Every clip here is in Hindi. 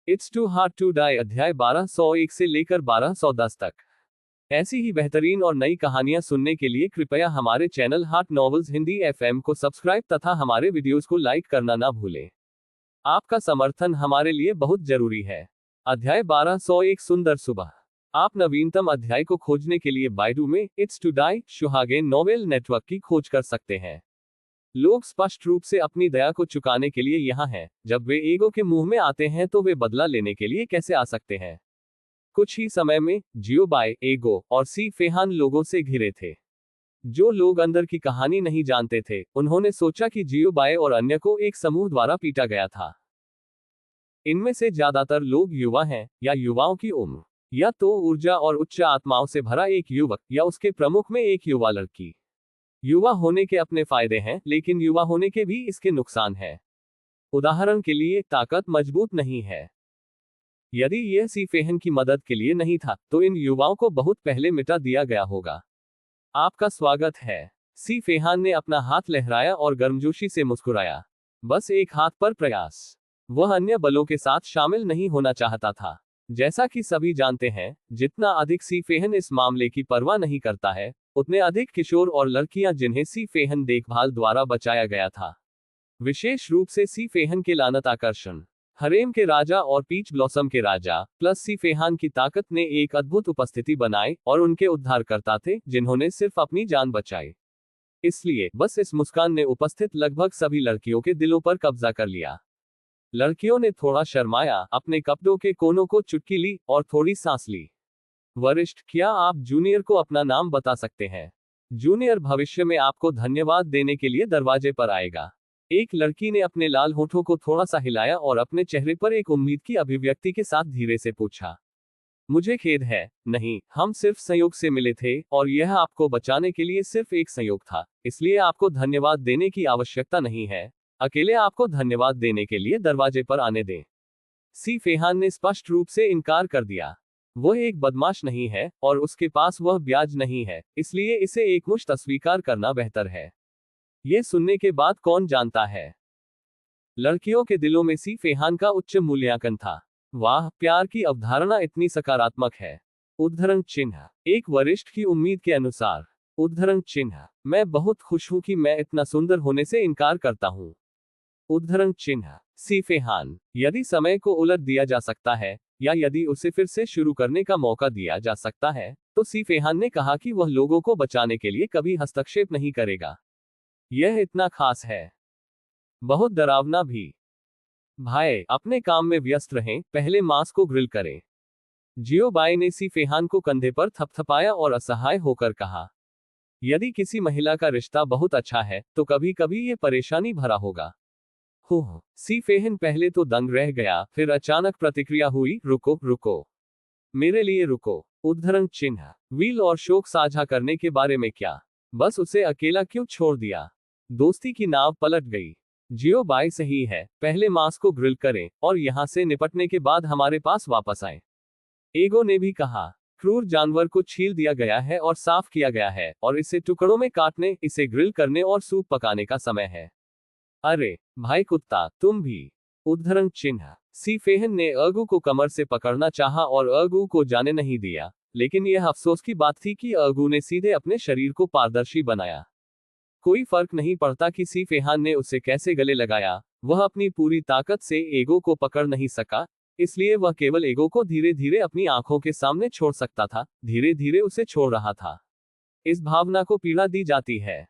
It's too hard to die अध्याय 1201 से लेकर 1210 तक। ऐसी ही बेहतरीन और नई कहानियां सुनने के लिए कृपया हमारे channel heart novels Hindi FM को सब्सक्राइब तथा हमारे वीडियोस को लाइक करना ना भूलें। आपका समर्थन हमारे लिए बहुत जरूरी है। अध्याय 1201 सुंदर सुबह। आप नवीनतम अध्याय को खोजने के लिए बाइडू में इट्स टू डाई सुहागेन नोवेल नेटवर्क की खोज कर सकते हैं। लोग स्पष्ट रूप से अपनी दया को चुकाने के लिए यहाँ हैं। जब वे ईगो के मुंह में आते हैं तो वे बदला लेने के लिए कैसे आ सकते हैं। कुछ ही समय में जियो बाय, ईगो और सी फेहान लोगों से घिरे थे। जो लोग अंदर की कहानी नहीं जानते थे, उन्होंने सोचा कि जियो बाय और अन्य को एक समूह द्वारा पीटा गया था। इनमें से ज्यादातर लोग युवा हैं, या युवाओं की उम्र, या तो ऊर्जा और उच्च आत्माओं से भरा एक युवक, या उसके प्रमुख में एक युवा लड़की। युवा होने के अपने फायदे हैं, लेकिन युवा होने के भी इसके नुकसान हैं। उदाहरण के लिए, ताकत मजबूत नहीं है। यदि यह सी फेहन की मदद के लिए नहीं था, तो इन युवाओं को बहुत पहले मिटा दिया गया होगा। आपका स्वागत है। सी फेहान ने अपना हाथ लहराया और गर्मजोशी से मुस्कुराया। बस एक हाथ पर प्रयास। वह अन्य बलों के साथ शामिल नहीं होना चाहता था। जैसा कि सभी जानते हैं, जितना अधिक सी फेहन इस मामले की परवाह नहीं करता है, उतने अधिक किशोर और लड़कियां जिन्हें सी फेहन देखभाल द्वारा बचाया गया था। विशेष रूप से सी फेहन के लानत आकर्षण, हरेम के राजा और पीच ब्लॉसम के राजा, प्लस सी फेहान की ताकत ने एक अद्भुत उपस्थिति बनाई और उनके उद्धारकर्ता थे जिन्होंने सिर्फ अपनी जान बचाई। इसलिए बस इस मुस्कान ने उपस्थित लगभग सभी लड़कियों के दिलों पर कब्जा कर लिया। लड़कियों ने थोड़ा शर्माया, अपने कपड़ों के कोनों को चुटकी ली और थोड़ी सांस ली। वरिष्ठ, क्या आप जूनियर को अपना नाम बता सकते हैं? जूनियर भविष्य में आपको धन्यवाद देने के लिए दरवाजे पर आएगा। एक लड़की ने अपने लाल होठों को थोड़ा सा हिलाया और अपने चेहरे पर एक उम्मीद की अभिव्यक्ति के साथ धीरे से पूछा। मुझे खेद है, नहीं, हम सिर्फ संयोग से मिले थे और यह आपको बचाने के लिए सिर्फ एक संयोग था, इसलिए आपको धन्यवाद देने की आवश्यकता नहीं है। अकेले आपको धन्यवाद देने के लिए दरवाजे पर आने दें। सी फेहान ने स्पष्ट रूप से इनकार कर दिया। वह एक बदमाश नहीं है और उसके पास वह ब्याज नहीं है, इसलिए इसे एकमुश्त अस्वीकार करना बेहतर है। यह सुनने के बाद कौन जानता है। लड़कियों के दिलों में सी फेहान का उच्च मूल्यांकन था। वाह, प्यार की अवधारणा इतनी सकारात्मक है। उद्धरण चिन्ह, एक वरिष्ठ की उम्मीद के अनुसार। उद्धरण चिन्ह, मैं बहुत खुश हूं कि मैं इतना सुंदर होने से इनकार करता हूं। उद्धरण चिन्ह, सी फेहान, यदि समय को उलट दिया जा सकता है, या यदि उसे फिर से शुरू करने का मौका दिया जा सकता है, तो सी फेहान ने कहा कि वह लोगों को बचाने के लिए कभी हस्तक्षेप नहीं करेगा। यह इतना खास है, बहुत डरावना भी। भाई, अपने काम में व्यस्त रहें, पहले मांस को ग्रिल करें। जियो बाय ने सी फेहान को कंधे पर थपथपाया और असहाय होकर कहा, यदि किसी महिला का रिश्ता बहुत अच्छा है, तो कभी कभी यह परेशानी भरा होगा। हो, सी फेहन पहले तो दंग रह गया, फिर अचानक प्रतिक्रिया हुई, रुको रुको, मेरे लिए रुको। उद्धरण चिन्ह, व्हील और शोक साझा करने के बारे में क्या? बस उसे अकेला क्यों छोड़ दिया? दोस्ती की नाव पलट गई। जियो बाय सही है, पहले मांस को ग्रिल करें और यहां से निपटने के बाद हमारे पास वापस आए। ईगो ने भी कहा, क्रूर जानवर को छील दिया गया है और साफ किया गया है, और इसे टुकड़ों में काटने, इसे ग्रिल करने और सूप पकाने का समय है। अरे भाई कुत्ता, तुम भी। उद्धरण चिन्ह, सी फेहन ने अगू को कमर से पकड़ना चाहा और अगू को जाने नहीं दिया, लेकिन यह अफसोस की बात थी कि अगू ने सीधे अपने शरीर को पारदर्शी बनाया। कोई फर्क नहीं पड़ता कि सी फेहान ने उसे कैसे गले लगाया, वह अपनी पूरी ताकत से ईगो को पकड़ नहीं सका, इसलिए वह केवल ईगो को धीरे धीरे अपनी आंखों के सामने छोड़ सकता था, धीरे धीरे उसे छोड़ रहा था। इस भावना को पीड़ा दी जाती है।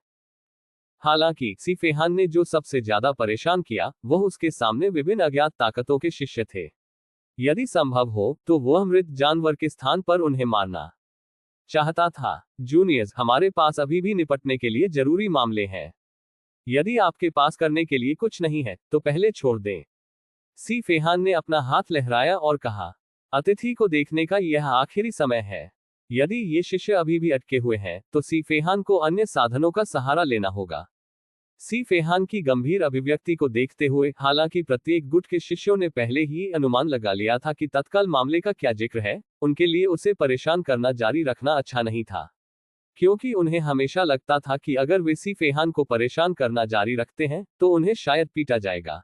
हालांकि सी फेहान ने जो सबसे ज्यादा परेशान किया, वह उसके सामने विभिन्न अज्ञात ताकतों के शिष्य थे। यदि संभव हो तो वह मृत जानवर के स्थान पर उन्हें मारना चाहता था। जूनियर्स, हमारे पास अभी भी निपटने के लिए जरूरी मामले हैं। यदि आपके पास करने के लिए कुछ नहीं है, तो पहले छोड़ दें। सी फेहान ने अपना हाथ लहराया और कहा, अतिथि को देखने का यह आखिरी समय है। यदि ये शिष्य अभी भी अटके हुए हैं, तो सी फेहान को अन्य साधनों का सहारा लेना होगा। सी फेहान की गंभीर अभिव्यक्ति को देखते हुए, हालांकि प्रत्येक गुट के शिष्यों ने पहले ही अनुमान लगा लिया था कि तत्काल मामले का क्या जिक्र है, उनके लिए उसे परेशान करना जारी रखना अच्छा नहीं था, क्योंकि उन्हें हमेशा लगता था कि अगर वे सी फेहान को परेशान करना जारी रखते हैं, तो उन्हें शायद पीटा जाएगा।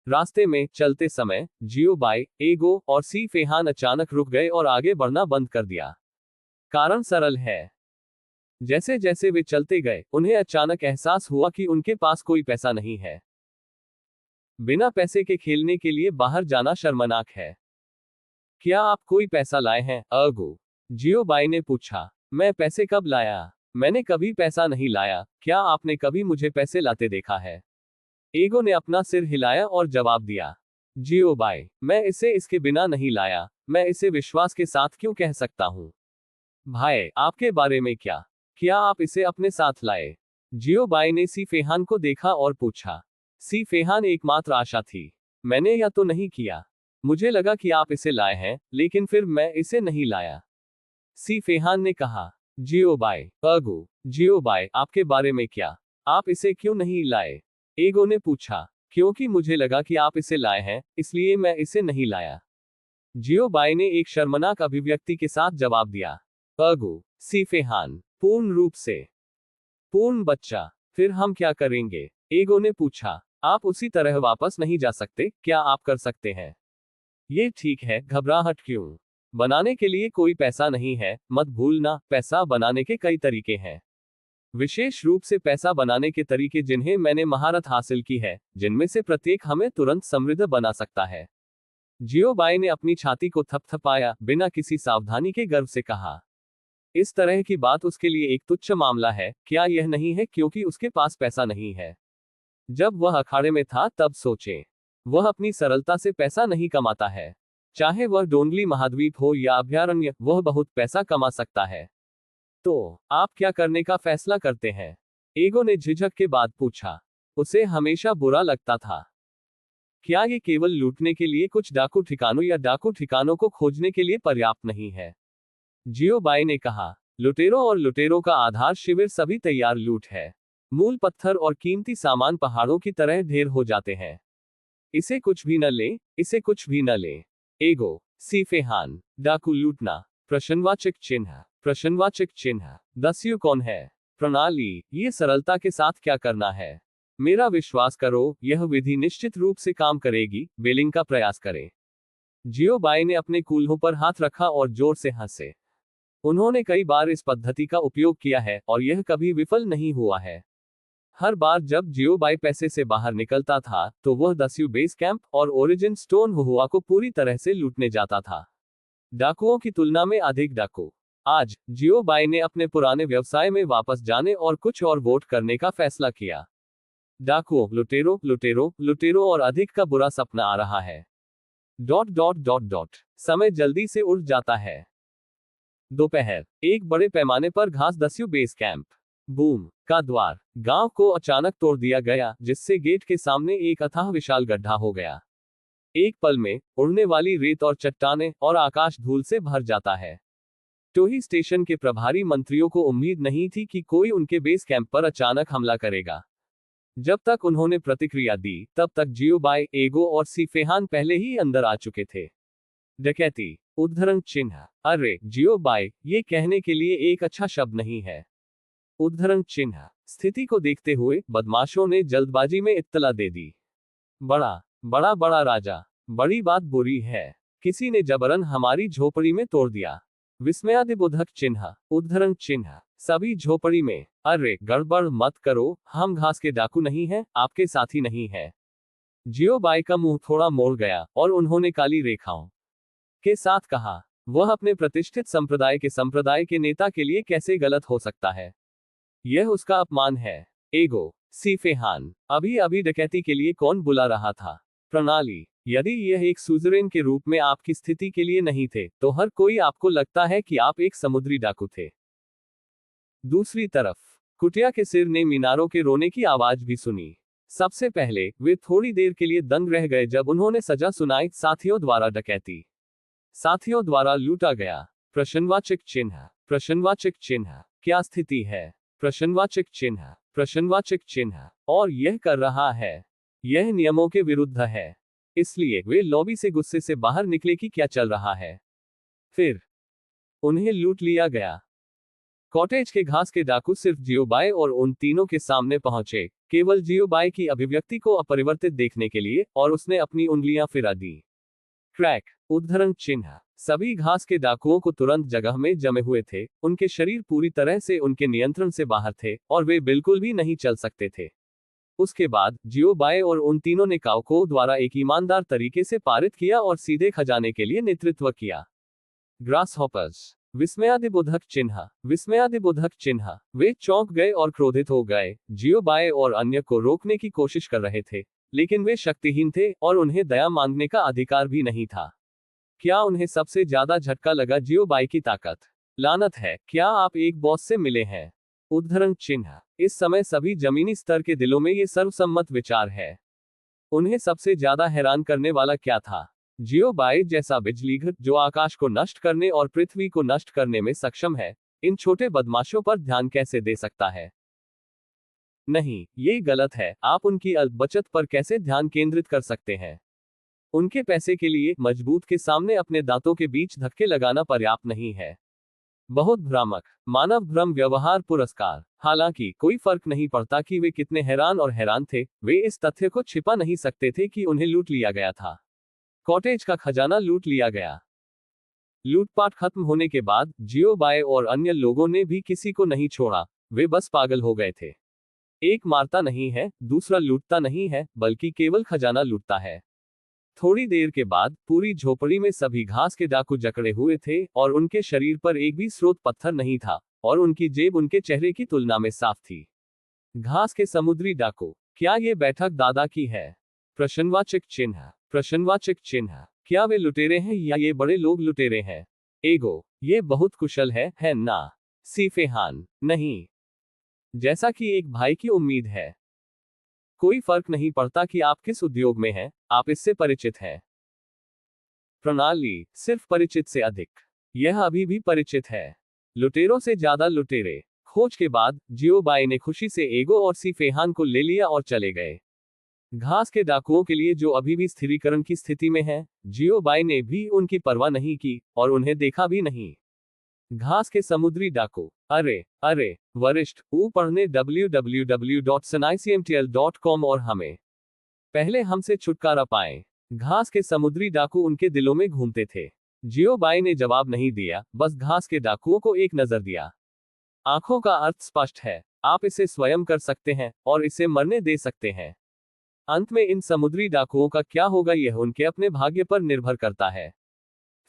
रास्ते में चलते समय जियो बाई, एगो और सी फेहान अचानक रुक गए और आगे बढ़ना बंद कर दिया। कारण सरल है। जैसे जैसे वे चलते गए, उन्हें अचानक एहसास हुआ कि उनके पास कोई पैसा नहीं है। बिना पैसे के खेलने के लिए बाहर जाना शर्मनाक है। क्या आप कोई पैसा लाए हैं, अगो? जियो बाई ने पूछा। मैं पैसे कब लाया? मैंने कभी पैसा नहीं लाया। क्या आपने कभी मुझे पैसे लाते देखा है? एगो ने अपना सिर हिलाया और जवाब दिया। जियो बाई, मैं इसे इसके बिना नहीं लाया। मैं इसे विश्वास के साथ क्यों कह सकता हूं? भाई, आपके बारे में क्या? क्या आप इसे अपने साथ लाए? जियो बाई ने सी फेहान को देखा और पूछा। सी फेहान एकमात्र आशा थी। मैंने यह तो नहीं किया। मुझे लगा कि आप इसे लाए हैं, लेकिन फिर मैं इसे नहीं लाया। सी फेहान ने कहा। जियो बाई, अगो, जियो बाई, आपके बारे में क्या? आप इसे क्यों नहीं लाए? एगो ने पूछा। क्योंकि मुझे लगा कि आप इसे लाए हैं, इसलिए मैं इसे नहीं लाया। जियो बाई ने एक शर्मनाक अभिव्यक्ति के साथ जवाब दिया। अगो, सी फेहान, पूर्ण रूप से पूर्ण बच्चा। फिर हम क्या करेंगे? एगो ने पूछा। आप उसी तरह वापस नहीं जा सकते, क्या आप कर सकते हैं? ये ठीक है, घबराहट क्यों? बनाने के लिए कोई पैसा नहीं है, मत भूलना, पैसा बनाने के कई तरीके हैं। विशेष रूप से पैसा बनाने के तरीके जिन्हें मैंने महारत हासिल की है, जिनमें से प्रत्येक हमें तुरंत समृद्ध बना सकता है। जियो बाई ने अपनी छाती को थपथपाया, बिना किसी सावधानी के गर्व से कहा। इस तरह की बात उसके लिए एक तुच्छ मामला है, क्या यह नहीं है क्योंकि उसके पास पैसा नहीं है? जब वह अखाड़े में था तब सोचे। वह अपनी सरलता से पैसा नहीं कमाता है। चाहे वह डोंगली महाद्वीप हो या अभयारण्य, वह बहुत पैसा कमा सकता है। तो आप क्या करने का फैसला करते हैं? एगो ने झिझक के बाद पूछा। उसे हमेशा बुरा लगता था। क्या ये केवल लूटने के लिए कुछ डाकू ठिकानों या डाकू ठिकानों को खोजने के लिए पर्याप्त नहीं है? जियो बाई ने कहा। लुटेरों और लुटेरों का आधार शिविर सभी तैयार लूट है। मूल पत्थर और कीमती सामान पहाड़ों की तरह ढेर हो जाते हैं। इसे कुछ भी न ले, इसे कुछ भी न ले। एगो, सी फेहान, डाकू लूटना, प्रश्नवाचक चिन्ह, प्रश्नवाचक चिन्ह। दस्यु कौन है? प्रणाली, ये सरलता के साथ क्या करना है? मेरा विश्वास करो, यह विधि निश्चित रूप से काम करेगी, बेलिंग का प्रयास करें। जियो बाई ने अपने कूल्हों पर हाथ रखा और जोर से हंसे। उन्होंने कई बार इस पद्धति का उपयोग किया है और यह कभी विफल नहीं हुआ है। हर बार जब जियो बाई पैसे से बाहर निकलता था, तो वह दस्यु बेस कैंप और ओरिजिन स्टोन हुआ को पूरी तरह से लूटने जाता था। डाकुओं की तुलना में अधिक डाकू। आज जियो बाई ने अपने पुराने व्यवसाय में वापस जाने और कुछ और वोट करने का फैसला किया। डाकुओं, लुटेरों, लुटेरों, लुटेरों और अधिक का बुरा सपना आ रहा है। Dot dot dot dot. समय जल्दी से उड़ जाता है। दोपहर, एक बड़े पैमाने पर घास दस्यु बेस कैंप। बूम का द्वार गांव को अचानक तोड़ दिया गया, जिससे गेट के सामने एक अथाह विशाल गड्ढा हो गया। एक पल में उड़ने वाली रेत और चट्टानें और आकाश धूल से भर जाता है। टोही स्टेशन के प्रभारी मंत्रियों को उम्मीद नहीं थी कि कोई उनके बेस कैंप पर अचानक हमला करेगा। जब तक उन्होंने प्रतिक्रिया दी, तब तक जियो बाई, एगो और सी फेहान पहले ही अंदर आ चुके थे। डकैती, उद्धरण चिन्ह। अरे जियो बाई, ये कहने के लिए एक अच्छा शब्द नहीं है। उद्धरण चिन्ह। स्थिति को देखते हुए बदमाशों ने जल्दबाजी में इत्तला दे दी। बड़ा बड़ा बड़ा राजा, बड़ी बात बुरी है। किसी ने जबरन हमारी झोपड़ी में तोड़ दिया। विस्मयादिबोधक चिन्ह, उद्धरण चिन्ह। सभी झोपड़ी में। अरे गड़बड़ मत करो, हम घास के डाकू नहीं हैं, आपके साथी नहीं है। जियो बाई का मुंह थोड़ा मोड़ गया और उन्होंने काली रेखाओं के साथ कहा, वह अपने प्रतिष्ठित संप्रदाय के नेता के लिए कैसे गलत हो सकता है? यह उसका अपमान है। एगो, सी फेहान, अभी अभी डकैती के लिए कौन बुला रहा था? प्रणाली, यदि यह एक सुजरेन के रूप में आपकी स्थिति के लिए नहीं थे, तो हर कोई आपको लगता है कि आप एक समुद्री डाकू थे। दूसरी तरफ, कुटिया के सिर ने मीनारों के रोने की आवाज भी सुनी। सबसे पहले वे थोड़ी देर के लिए दंग रह गए जब उन्होंने सजा सुनाई, साथियों द्वारा डकैती, साथियों द्वारा लूटा गया। प्रश्नवाचक चिन्ह, प्रश्नवाचक चिन्ह। क्या स्थिति है? प्रश्नवाचक चिन्ह, प्रश्नवाचक चिन्ह। और यह कर रहा है। यह नियमों के विरुद्ध है। इसलिए वे लॉबी से गुस्से से बाहर निकले कि क्या चल रहा है। फिर उन्हें लूट लिया गया। कॉटेज के घास के डाकू सिर्फ जियोबाई और उन तीनों के सामने पहुंचे, केवल जियोबाई की अभिव्यक्ति को अपरिवर्तित देखने के लिए, और उसने अपनी उंगलियां फिरा दी। क्रैक, उद्धरण चिन्ह। सभी घास के डाकुओं को तुरंत जगह में जमे हुए थे, उनके शरीर पूरी तरह से उनके नियंत्रण से बाहर थे, और वे बिल्कुल भी नहीं चल सकते थे। उसके बाद जियोबाई और उन तीनों ने काउको द्वारा एक ईमानदार तरीके से पारित किया और सीधे खजाने के लिए नेतृत्व किया। ग्रास हॉपर्स, विस्मयादिबोधक चिन्ह। विस्मयादिबोधक चिन्ह। वे चौंक गए और क्रोधित हो गए। जियोबाई और अन्य को रोकने की कोशिश कर रहे थे, लेकिन वे शक्तिहीन थे और उन्हें दया मांगने का अधिकार भी नहीं था। क्या उन्हें सबसे ज्यादा झटका लगा जियोबाई की ताकत? लानत है, क्या आप एक बॉस से मिले हैं? उद्धरण चिन्ह। इस समय सभी जमीनी स्तर के दिलों में ये सर्वसम्मत विचार है। उन्हें सबसे ज्यादा हैरान करने वाला क्या था? जियोबाई जैसा बिजलीघर जो आकाश को नष्ट करने और पृथ्वी को नष्ट करने में सक्षम है, इन छोटे बदमाशों पर ध्यान कैसे दे सकता है? नहीं, ये गलत है। आप उनकी अल्प बचत पर कैसे ध्यान केंद्रित कर सकते हैं? उनके पैसे के लिए मजबूत के सामने अपने दांतों के बीच धक्के लगाना पर्याप्त नहीं है। बहुत भ्रामक। मानव भ्रम व्यवहार पुरस्कार। हालांकि कोई फर्क नहीं पड़ता कि वे कितने हैरान और हैरान थे, वे इस तथ्य को छिपा नहीं सकते थे कि उन्हें लूट लिया गया था। कॉटेज का खजाना लूट लिया गया। लूटपाट खत्म होने के बाद जियोबाई और अन्य लोगों ने भी किसी को नहीं छोड़ा, वे बस पागल हो गए थे। एक मारता नहीं है, दूसरा लूटता नहीं है, बल्कि केवल खजाना लूटता है। थोड़ी देर के बाद पूरी झोपड़ी में सभी घास के डाकू जकड़े हुए थे, और उनके शरीर पर एक भी स्रोत पत्थर नहीं था, और उनकी जेब उनके चेहरे की तुलना में साफ थी। घास के समुद्री डाकू, क्या ये बैठक दादा की है? प्रश्नवाचक चिन्ह। प्रश्नवाचक चिन्ह। क्या वे लुटेरे हैं या ये बड़े लोग लुटेरे हैं? एगो, ये बहुत कुशल है ना? सीफेहान, नहीं। जैसा कि एक भाई की उम्मीद है। कोई फर्क नहीं पड़ता कि आप किस उद्योग में हैं, आप इससे परिचित हैं। प्रणाली, सिर्फ परिचित से अधिक। यह अभी भी परिचित है। लुटेरों से ज्यादा लुटेरे। खोज के बाद जियोबाई ने खुशी से एगो और सीफेहान को ले लिया और चले गए। घास के डाकुओं के लिए जो अभी भी स्थिरीकरण की स्थिति में है, जियोबाई ने भी उनकी परवाह नहीं की, और उन्हें देखा भी नहीं। घास के समुद्री डाकू, अरे वरिष्ठ, पढ़ने www.sunaicmtl.com और हमें पहले हमसे छुटकारा पाएं। घास के समुद्री डाकू उनके दिलों में घूमते थे। जियोबाई ने जवाब नहीं दिया, बस घास के डाकुओं को एक नजर दिया। आंखों का अर्थ स्पष्ट है, आप इसे स्वयं कर सकते हैं, और इसे मरने दे सकते हैं। अंत में इन समुद्री डाकुओं का क्या होगा यह उनके अपने भाग्य पर निर्भर करता है।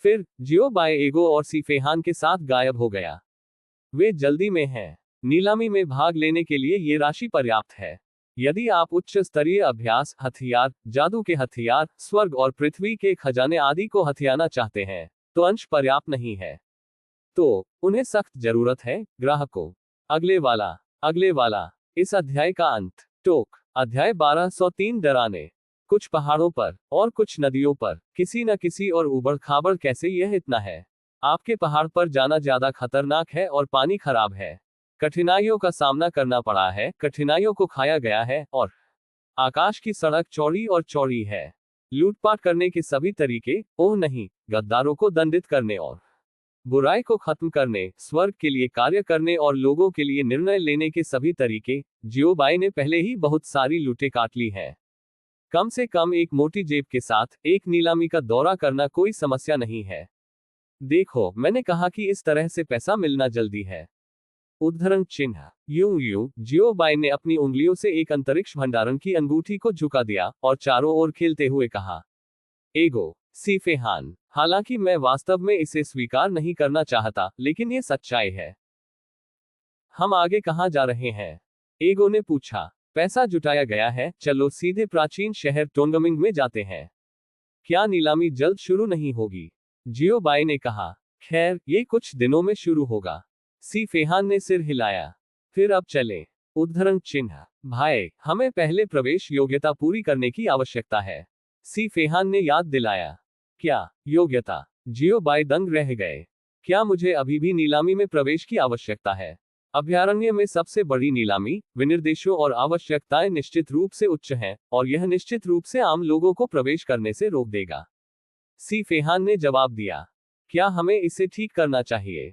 फिर जियोबाई एगो और सीफेहान के साथ गायब हो गया। वे जल्दी में हैं। नीलामी में भाग लेने के लिए ये राशि पर्याप्त है। यदि आप उच्च स्तरीय अभ्यास, हथियार, जादू के हथियार, स्वर्ग और पृथ्वी के खजाने आदि को हथियाना चाहते हैं, तो अंश पर्याप्त नहीं है। तो उन्हें सख्त जरूरत है ग्राहकों। अगले वाला। इस अध्याय का अंत। टोक। अध्याय 1203 डराने। कुछ पहाड़ों पर और कुछ नदियों पर किसी न किसी और उबड़ खाबड़ कैसे यह इतना है। आपके पहाड़ पर जाना ज्यादा खतरनाक है और पानी खराब है। कठिनाइयों का सामना करना पड़ा है, कठिनाइयों को खाया गया है, और आकाश की सड़क चौड़ी और चौड़ी है। लूटपाट करने के सभी तरीके, ओह नहीं, गद्दारों को दंडित करने और बुराई को खत्म करने, स्वर्ग के लिए कार्य करने और लोगों के लिए निर्णय लेने के सभी तरीके, जियोबाई ने पहले ही बहुत सारी लूटें काट ली है। कम से कम एक मोटी जेब के साथ एक नीलामी का दौरा करना कोई समस्या नहीं है। देखो, मैंने कहा कि इस तरह से पैसा मिलना जल्दी है। उद्धरण चिन्ह। यूं जियोबाई ने अपनी उंगलियों से एक अंतरिक्ष भंडारण की अंगूठी को झुका दिया और चारों ओर खेलते हुए कहा, एगो, सीफेहान। हालांकि मैं वास्तव में इसे स्वीकार नहीं करना चाहता, लेकिन ये सच्चाई है। हम आगे कहां जा रहे हैं? एगो ने पूछा। पैसा जुटाया गया है, चलो सीधे प्राचीन शहर टोंगमिंग में जाते हैं। क्या नीलामी जल्द शुरू नहीं होगी? जियोबाई ने कहा। खैर, ये कुछ दिनों में शुरू होगा। सीफेहान ने सिर हिलाया। फिर अब चले। उद्धरण चिन्ह। भाई, हमें पहले प्रवेश योग्यता पूरी करने की आवश्यकता है। सीफेहान ने याद दिलाया। क्या योग्यता? जियोबाई दंग रह गए। क्या मुझे अभी भी नीलामी में प्रवेश की आवश्यकता है? अभयारण्य में सबसे बड़ी नीलामी, विनिर्देशों और आवश्यकताएं निश्चित रूप से उच्च हैं, और यह निश्चित रूप से आम लोगों को प्रवेश करने से रोक देगा। सीफेहान ने जवाब दिया। क्या हमें इसे ठीक करना चाहिए?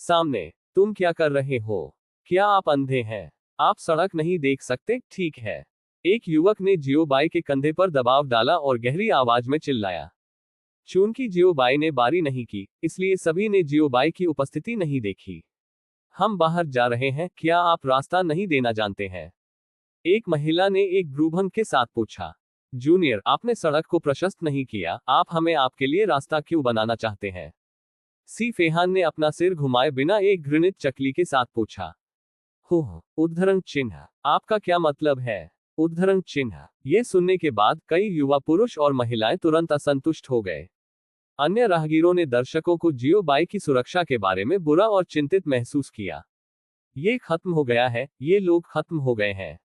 सामने। तुम क्या कर रहे हो? क्या आप अंधे हैं? आप सड़क नहीं देख सकते? ठीक है। एक युवक ने जियोबाई के कंधे पर दबाव डाला और गहरी आवाज में चिल्लाया। चूंकि जियोबाई ने बारी नहीं की, इसलिए सभी ने जियोबाई की उपस्थिति नहीं देखी। हम बाहर जा रहे हैं, क्या आप रास्ता नहीं देना जानते हैं? एक महिला ने एक ब्रूभन के साथ पूछा। जूनियर, आपने सड़क को प्रशस्त नहीं किया, आप हमें आपके लिए रास्ता क्यों बनाना चाहते हैं? सी फेहान ने अपना सिर घुमाए बिना एक घृणित चकली के साथ पूछा। उद्धरण चिन्ह। आपका क्या मतलब है? उद्धरण चिन्ह। ये सुनने के बाद कई युवा पुरुष और महिलाएं तुरंत असंतुष्ट हो गए। अन्य राहगीरों ने दर्शकों को जियोबाई की सुरक्षा के बारे में बुरा और चिंतित महसूस किया। ये खत्म हो गया है, ये लोग खत्म हो गए हैं।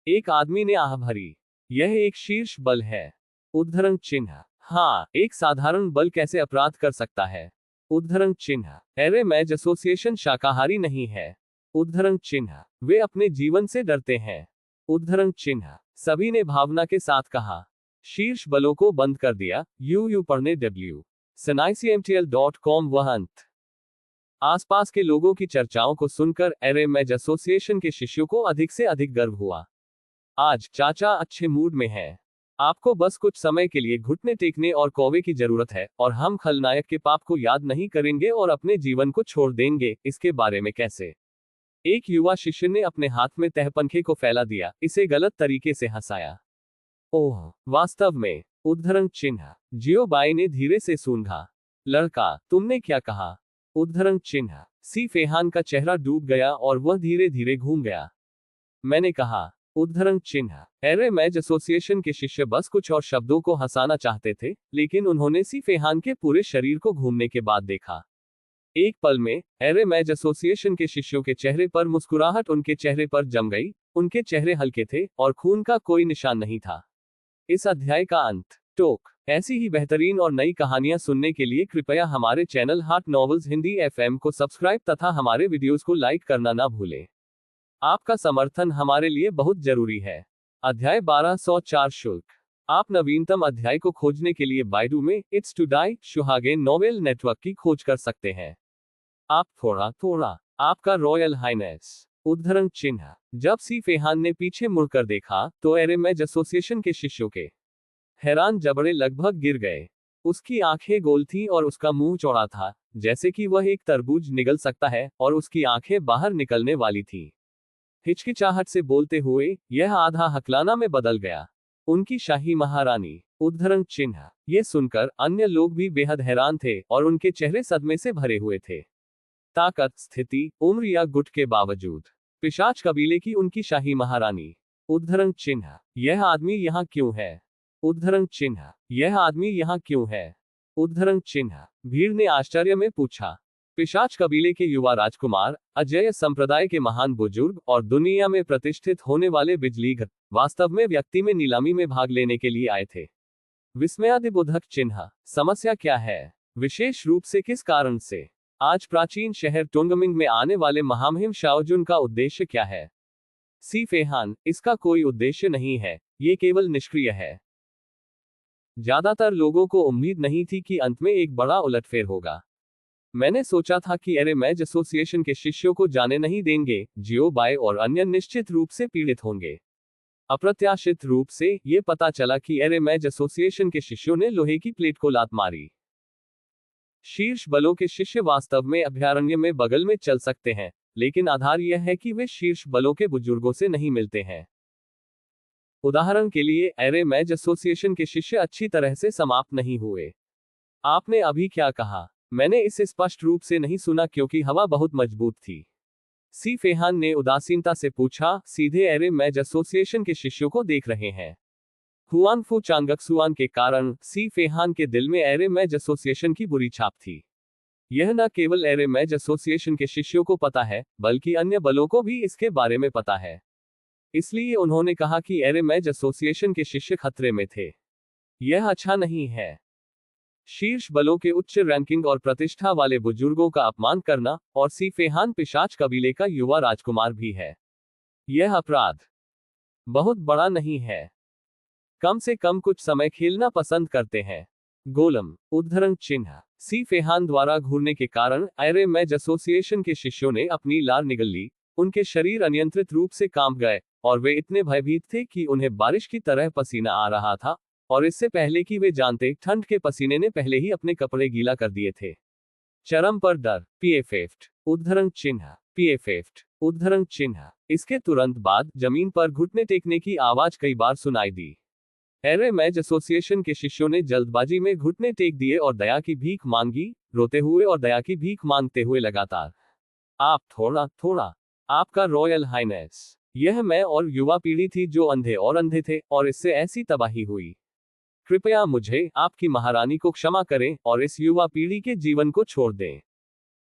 एक आदमी ने आह भरी। यह एक शीर्ष बल है। उद्धरण चिन्ह। हाँ, एक साधारण बल कैसे अपराध कर सकता है? उद्धरण चिन्ह। एरे मैज एसोसिएशन शाकाहारी नहीं है। उद्धरण चिन्ह। वे अपने जीवन से डरते हैं। उद्धरण चिन्ह। सभी ने भावना के साथ कहा। शीर्ष बलों को बंद कर दिया। यू पढ़ने www.sinicmtl.com। वह अंत। आसपास के लोगों की चर्चाओं को सुनकर एरे मैज एसोसिएशन के शिष्यों को अधिक से अधिक गर्व हुआ। आज चाचा अच्छे मूड में है। आपको बस कुछ समय के लिए घुटने टेकने और कौवे की जरूरत है, और हम खलनायक के पाप को याद नहीं करेंगे और अपने जीवन को छोड़ देंगे। इसके बारे में कैसे? एक युवा शिष्य ने अपने हाथ में तहपंखे को फैला दिया, इसे गलत तरीके से हंसाया। ओह, वास्तव में। उद्धरण चिन्ह। जियोबाई ने धीरे से सूंघा। लड़का, तुमने क्या कहा? उद्धरण चिन्ह। सी फेहान का चेहरा डूब गया और वह धीरे धीरे घूम गया। मैंने कहा। उद्धरण चिन्ह। एरे मैज एसोसिएशन के शिष्य बस कुछ और शब्दों को हंसाना चाहते थे, लेकिन उन्होंने सी फेहान के पूरे शरीर को घूमने के बाद देखा। एक पल में एरे मैज एसोसिएशन के शिष्यों के चेहरे पर मुस्कुराहट उनके चेहरे पर जम गई। उनके चेहरे हल्के थे और खून का कोई निशान नहीं था। इस अध्याय का अंत। टोक। ऐसी ही बेहतरीन और नई कहानियां सुनने के लिए कृपया हमारे चैनल हाट नॉवेल्स हिंदी एफएम को सब्सक्राइब तथा हमारे वीडियोस को लाइक करना ना भूलें। आपका समर्थन हमारे लिए बहुत जरूरी है। अध्याय 1204 शुल्क। आप नवीनतम अध्याय को खोजने के लिए बाइडू में इट्स टू डाई सुहागेन नोवेल नेटवर्क की खोज कर सकते हैं। आप थोड़ा आपका रॉयल हाइनेस। उद्धरण चिन्ह। जब सी फेहान ने पीछे मुड़कर देखा तो एरे मैज एसोसिएशन के शिष्यों के हैरान जबड़े लगभग गिर गए। उसकी आंखें गोल थीं और उसका मुंह चौड़ा था, जैसे कि वह एक तरबूज निगल सकता है, और उसकी आंखें बाहर निकलने वाली थीं। हिचकिचाहट से बोलते हुए यह आधा हकलाना में बदल गया। उनकी शाही महारानी। उद्धरण चिन्ह। ये सुनकर अन्य लोग भी बेहद हैरान थे और उनके चेहरे सदमे से भरे हुए थे। ताकत, स्थिति, उम्र या गुट के बावजूद पिशाच कबीले की उनकी शाही महारानी। उद्धरण चिन्ह। यह आदमी यहाँ क्यों है? उद्धरण चिन्ह। यह आदमी यहाँ क्यों है? उद्धरण चिन्ह। भीड़ ने आश्चर्य में पूछा। पिशाच कबीले के युवा राजकुमार, अजय संप्रदाय के महान बुजुर्ग और दुनिया में प्रतिष्ठित होने वाले बिजलीघर वास्तव में व्यक्ति में नीलामी में भाग लेने के लिए आए थे। विस्मयादिबोधक चिन्ह। समस्या क्या है? विशेष रूप से किस कारण से? आज प्राचीन शहर टोंगमिंग में आने वाले महामहिम शाओजुन का उद्देश्य क्या है? सी फेहान, इसका कोई उद्देश्य नहीं है, ये केवल निष्क्रिय है। ज्यादातर लोगों को उम्मीद नहीं थी कि अंत में एक बड़ा उलटफेर होगा। मैंने सोचा था कि एरे मैज एसोसिएशन के शिष्यों को जाने नहीं देंगे, जियोबाई और अन्य निश्चित रूप से पीड़ित होंगे। अप्रत्याशित रूप से ये पता चला कि एरे मैज एसोसिएशन के शिष्यों ने लोहे की प्लेट को लात मारी। शीर्ष बलों के शिष्य वास्तव में अभयारण्य में बगल में चल सकते हैं, लेकिन आधार यह है कि वे शीर्ष बलों के बुजुर्गों से नहीं मिलते हैं। उदाहरण के लिए, एरे मैज एसोसिएशन के शिष्य अच्छी तरह से समाप्त नहीं हुए। आपने अभी क्या कहा? मैंने इसे स्पष्ट रूप से नहीं सुना क्योंकि हवा बहुत मजबूत थी। सी फेहान ने उदासीनता से पूछा। सीधे एरे मैज एसोसिएशन के शिष्यों को देख रहे हैं। हुआनफू चांगक्सुआन के कारण सी फेहान के दिल में एरे मैज एसोसिएशन की बुरी छाप थी। यह न केवल एरे मैज एसोसिएशन के शिष्यों को पता है, बल्कि अन्य बलों को भी इसके बारे में पता है। इसलिए उन्होंने कहा कि एरे मैज एसोसिएशन के शिष्य खतरे में थे। यह अच्छा नहीं है। शीर्ष बलों के उच्च रैंकिंग और प्रतिष्ठा वाले बुजुर्गों का अपमान करना, और सी फेहान पिशाच कबीले का युवा राजकुमार भी है। यह अपराध बहुत बड़ा नहीं है। कम से कम कुछ समय खेलना पसंद करते हैं। गोलम। उद्धरण चिन्ह। सी फेहान द्वारा घूरने के कारण एरे मैज एसोसिएशन के शिष्यों ने अपनी लार निगल ली, उनके शरीर अनियंत्रित रूप से कांप गए और वे इतने भयभीत थे कि उन्हें बारिश की तरह पसीना आ रहा था, और इससे पहले कि वे जानते, ठंड के पसीने ने पहले ही अपने कपड़े गीला कर दिए थे। चरम पर डर, पीएफएफ उद्धरण चिन्ह, पीएफएफ उद्धरण चिन्ह। इसके तुरंत बाद जमीन पर घुटने टेकने की आवाज कई बार सुनाई दी। एरे मैज एसोसिएशन के शिष्यों ने जल्दबाजी में घुटने टेक दिए और दया की भीख मांगी, रोते हुए और दया की भीख मांगते हुए लगातार। आप थोड़ा थोड़ा, आपका रॉयल हाइनेस। यह मैं और युवा पीढ़ी थी जो अंधे और अंधे थे, और इससे ऐसी तबाही हुई। कृपया मुझे, आपकी महारानी को क्षमा करें और इस युवा पीढ़ी के जीवन को छोड़ दें।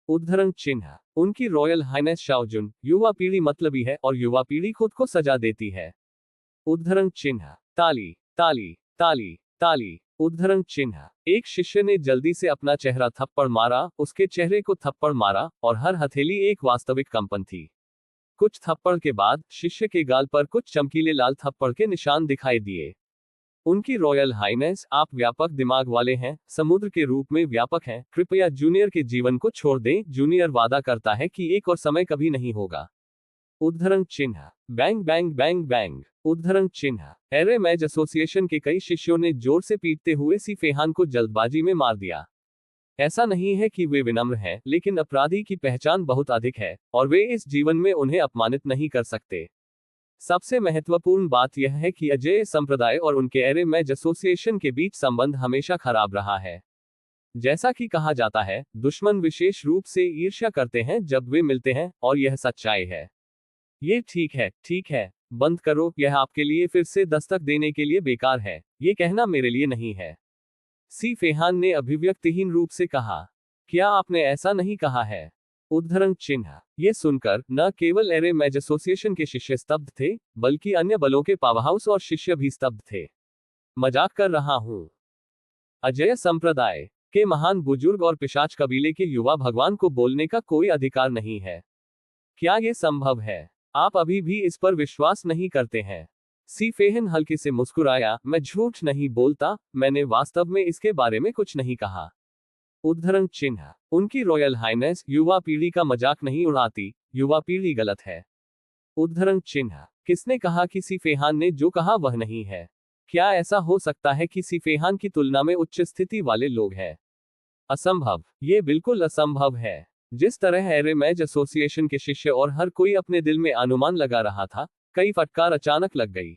उद्धरण चिन्ह, उनकी रॉयल हाइनेस शाओजुन। युवा पीढ़ी मतलबी है और युवा पीढ़ी खुद को सजा देती है। उद्धरण चिन्ह, ताली ताली ताली ताली। उद्धरण चिन्ह, एक शिष्य ने जल्दी से अपना चेहरा थप्पड़ मारा, उसके चेहरे को थप्पड़ मारा, और हर हथेली एक वास्तविक कंपन थी। कुछ थप्पड़ के बाद शिष्य के गाल पर कुछ चमकीले लाल थप्पड़ के निशान दिखाई दिए। उनकी रॉयल हाइनेस, आप व्यापक दिमाग वाले हैं, समुद्र के रूप में व्यापक हैं, कृपया जूनियर के जीवन को छोड़ दें। जूनियर वादा करता है कि एक और समय कभी नहीं होगा। उद्धरण चिन्ह, बैंग बैंग बैंग बैंग। उद्धरण चिन्ह, एरे मैज एसोसिएशन के कई शिष्यों ने जोर से पीटते हुए सी फेहान को जल्दबाजी में मार दिया। ऐसा नहीं है कि वे विनम्र हैं, लेकिन अपराधी की पहचान बहुत अधिक है, और वे इस जीवन में उन्हें अपमानित नहीं कर सकते। सबसे महत्वपूर्ण बात यह है कि अजेय संप्रदाय और उनके एरे मैज एसोसिएशन के बीच संबंध हमेशा खराब रहा है। जैसा कि कहा जाता है, दुश्मन विशेष रूप से ईर्ष्या करते हैं जब वे मिलते हैं, और यह सच्चाई है। ये ठीक है, बंद करो, यह आपके लिए फिर से दस्तक देने के लिए बेकार है, ये कहना मेरे लिए नहीं है। सी फेहान ने अभिव्यक्तिहीन रूप से कहा। क्या आपने ऐसा नहीं कहा है? उद्धरण चिन्ह, ये सुनकर न केवल एरे मैज एसोसिएशन के शिष्य स्तब्ध थे, बल्कि अन्य बलों के पावरहाउस और शिष्य भी स्तब्ध थे। मजाक कर रहा हूं। अजेय संप्रदाय के महान बुजुर्ग और पिशाच कबीले के युवा भगवान को बोलने का कोई अधिकार नहीं है। क्या ये संभव है? आप अभी भी इस पर विश्वास नहीं करते हैं? सी फेहन हल्के से मुस्कुराया, मैं झूठ नहीं बोलता, मैंने वास्तव में इसके बारे में कुछ नहीं कहा। उद्धरण चिन्ह, उनकी रॉयल हाइनेस युवा पीढ़ी का मजाक नहीं उड़ाती, युवा पीढ़ी गलत है। उद्धरण चिन्ह, किसने कहा कि सी फेहान ने जो कहा वह नहीं है? क्या ऐसा हो सकता है कि सी फेहान की तुलना में उच्च स्थिति वाले लोग हैं? असंभव, ये बिल्कुल असंभव है। जिस तरह एरे मैज एसोसिएशन के शिष्य और हर कोई अपने दिल में अनुमान लगा रहा था, कई फटकार अचानक लग गई।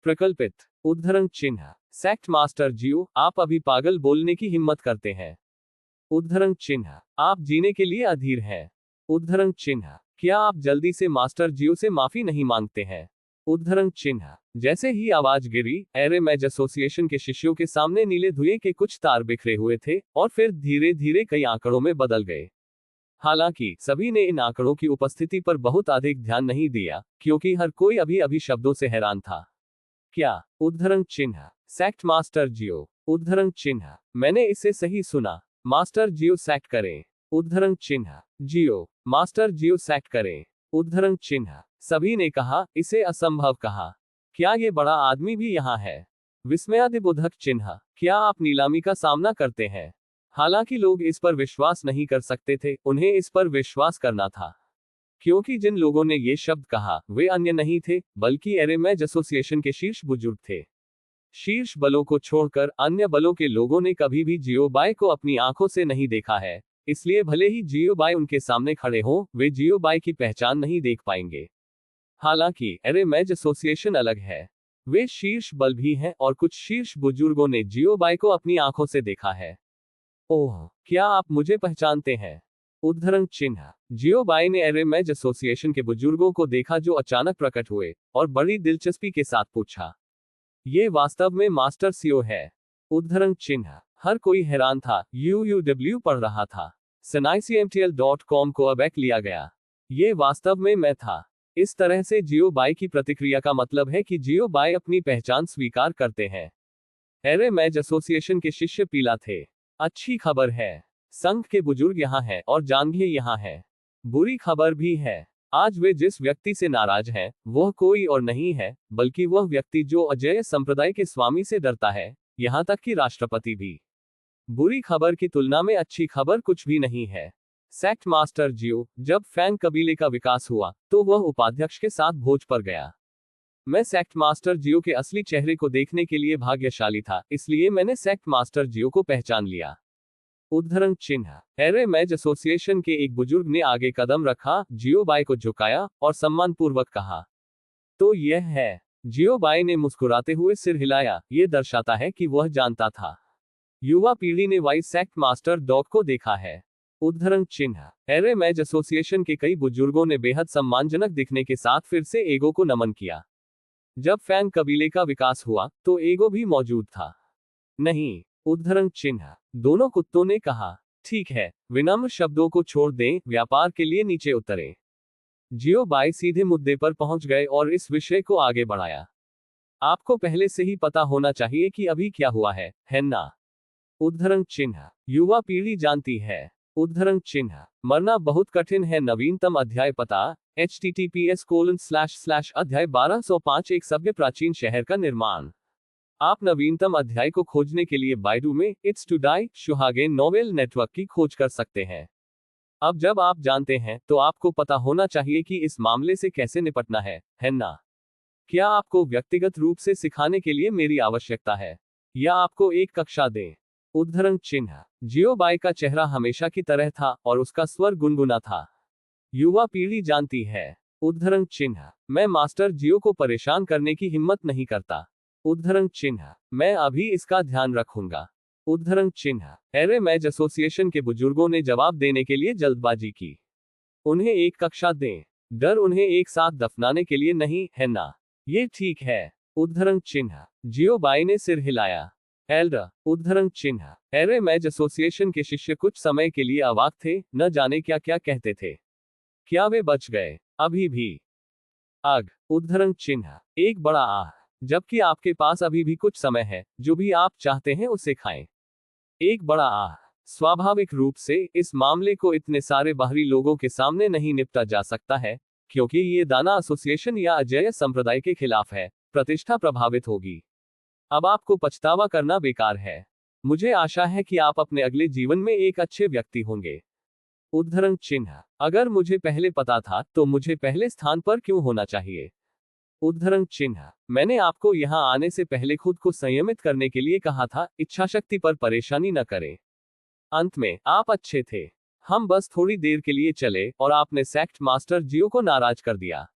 प्रकल्पित। उद्धरण चिन्ह, सेक्ट मास्टर जियो, आप अभी पागल बोलने की हिम्मत करते हैं। उद्धरण चिन्ह, आप जीने के लिए अधीर हैं। उद्धरण चिन्ह, क्या आप जल्दी से मास्टर जियो से माफी नहीं मांगते हैं? उद्धरण चिन्ह, जैसे ही आवाज गिरी, एरे मैज एसोसिएशन के शिष्यों के सामने नीले धुएं के कुछ तार बिखरे हुए थे, और फिर धीरे धीरे कई आंकड़ों में बदल गए। हालांकि सभी ने इन आंकड़ों की उपस्थिति पर बहुत अधिक ध्यान नहीं दिया, क्योंकि हर कोई अभी शब्दों से हैरान था। क्या? उद्धरण चिन्ह, सेक्ट मास्टर जियो। उद्धरण चिन्ह, मैंने इसे सही सुना। मास्टर जियो सेक्ट करें। उद्धरण चिन्ह, जियो, मास्टर जियो सेक्ट करें। उद्धरण चिन्ह, सभी ने कहा, इसे असंभव कहा। क्या ये बड़ा आदमी भी यहाँ है? विस्मयादिबोधक चिन्ह, क्या आप नीलामी का सामना करते हैं? हालांकि लोग इस पर विश्वास नहीं कर सकते थे, उन्हें इस पर विश्वास करना था। क्योंकि जिन लोगों ने ये शब्द कहा, वे अन्य नहीं थे, बल्कि एरे मैज एसोसिएशन के शीर्ष बुजुर्ग थे। शीर्ष बलों को छोड़कर अन्य बलों के लोगों ने कभी भी जियो बाय को अपनी आंखों से नहीं देखा है, इसलिए भले ही जियो बाय उनके सामने खड़े हों, वे जियो बाय की पहचान नहीं देख पाएंगे। हालांकि एरे मैज एसोसिएशन अलग है। वे शीर्ष बल भी हैं, और कुछ शीर्ष बुजुर्गों ने जियो बाय को अपनी आंखों से देखा है। ओह, क्या आप मुझे पहचानते हैं? उद्धरण चिन्ह, जियो बाय ने एरे मैज एसोसिएशन के बुजुर्गों को देखा जो अचानक प्रकट हुए, और बड़ी दिलचस्पी के साथ पूछा, ये वास्तव में मास्टर सीओ है? उद्धरण चिन्ह, हर कोई हैरान था, UUW पढ़ रहा था। SNICMTL.com को अबैक लिया गया। ये वास्तव में मैं था। इस तरह से जियो बाय की प्रतिक्रिया का मतलब है कि जियो बाय अपनी पहचान स्वीकार करते हैं। एरे मैज एसोसिएशन के शिष्य पीला थे। अच्छी खबर है, संघ के बुजुर्ग यहाँ हैं और जांघे यहाँ हैं। बुरी खबर भी है, आज वे जिस व्यक्ति से नाराज हैं, वह कोई और नहीं है, बल्कि वह व्यक्ति जो अजेय संप्रदाय के स्वामी से डरता है, यहाँ तक कि राष्ट्रपति भी। बुरी खबर की तुलना में अच्छी खबर कुछ भी नहीं है। सेक्ट मास्टर जियो, जब फैंग कबीले का विकास हुआ तो वह उपाध्यक्ष के साथ भोज पर गया। मैं सेक्ट मास्टर जियो के असली चेहरे को देखने के लिए भाग्यशाली था, इसलिए मैंने सेक्ट मास्टर जियो को पहचान लिया। उद्धरण चिन्ह। एरे मैज एसोसिएशन के एक बुजुर्ग ने आगे कदम रखा, जियो बाई को झुकाया और सम्मानपूर्वक कहा, तो यह है। जियो बाई ने मुस्कुराते हुए सिर हिलाया, यह दर्शाता है कि वह जानता था। युवा पीढ़ी ने वाइस सेक्ट मास्टर डॉग को देखा है। उद्धरण चिन्ह। एरे मैज एसोसिएशन के कई बुजुर्गों ने बेहद सम्मानजनक दिखने के साथ फिर से एगो को नमन किया। जब फैंग कबीले का विकास हुआ तो एगो भी मौजूद था। नहीं। उद्धरण चिन्ह। दोनों कुत्तों ने कहा, ठीक है, विनम्र शब्दों को छोड़ दें, व्यापार के लिए नीचे उतरें। जियो बाई सीधे मुद्दे पर पहुंच गए और इस विषय को आगे बढ़ाया। आपको पहले से ही पता होना चाहिए कि अभी क्या हुआ है ना? उद्धरण चिन्ह। युवा पीढ़ी जानती है। उद्धरण चिन्ह। मरना बहुत कठिन है। नवीनतम अध्याय पता https:// अध्याय 1205 एक सभ्य प्राचीन शहर का निर्माण। आप नवीनतम अध्याय को खोजने के लिए बाइडू में इट्स टू डाई सुहागे नोवेल नेटवर्क की खोज कर सकते हैं। अब जब आप जानते हैं तो आपको पता होना चाहिए कि इस मामले से कैसे निपटना है ना? क्या आपको व्यक्तिगत रूप से सिखाने के लिए मेरी आवश्यकता है, या आपको एक कक्षा दें? उद्धरण चिन्ह। जियो बाई का चेहरा हमेशा की तरह था और उसका स्वर गुनगुना था। युवा पीढ़ी जानती है। उद्धरण चिन्ह। मैं मास्टर जियो को परेशान करने की हिम्मत नहीं करता। उद्धरण चिन्ह। मैं अभी इसका ध्यान रखूंगा। उद्धरण चिन्ह। एरे मैज एसोसिएशन के बुजुर्गों ने जवाब देने के लिए जल्दबाजी की। उन्हें एक कक्षा दें। डर उन्हें एक साथ दफनाने के लिए नहीं, है ना? ये ठीक है। उद्धरण चिन्ह। जियो बाई ने सिर हिलाया। एल्डर। उद्धरण चिन्ह। एरे मैज एसोसिएशन के शिष्य कुछ समय के लिए अवाक थे, न जाने क्या क्या कहते थे। क्या वे बच गए? अभी भी। अग। उद्धरण चिन्ह। एक बड़ा आह। जबकि आपके पास अभी भी कुछ समय है, जो भी आप चाहते हैं उसे खाएं। एक बड़ा आह। स्वाभाविक रूप से इस मामले को इतने सारे बाहरी लोगों के सामने नहीं निपटा जा सकता है, क्योंकि ये दाना एसोसिएशन या अजेय संप्रदाय के खिलाफ है। प्रतिष्ठा प्रभावित होगी। अब आपको पछतावा करना बेकार है। मुझे आशा है कि आप अपने अगले जीवन में एक अच्छे व्यक्ति होंगे। उद्धरण चिन्ह। अगर मुझे पहले पता था तो मुझे पहले स्थान पर क्यों होना चाहिए? उद्धरण चिन्ह। मैंने आपको यहां आने से पहले खुद को संयमित करने के लिए कहा था, इच्छाशक्ति पर परेशानी न करें। अंत में आप अच्छे थे। हम बस थोड़ी देर के लिए चले और आपने सेक्ट मास्टर जियो को नाराज कर दिया।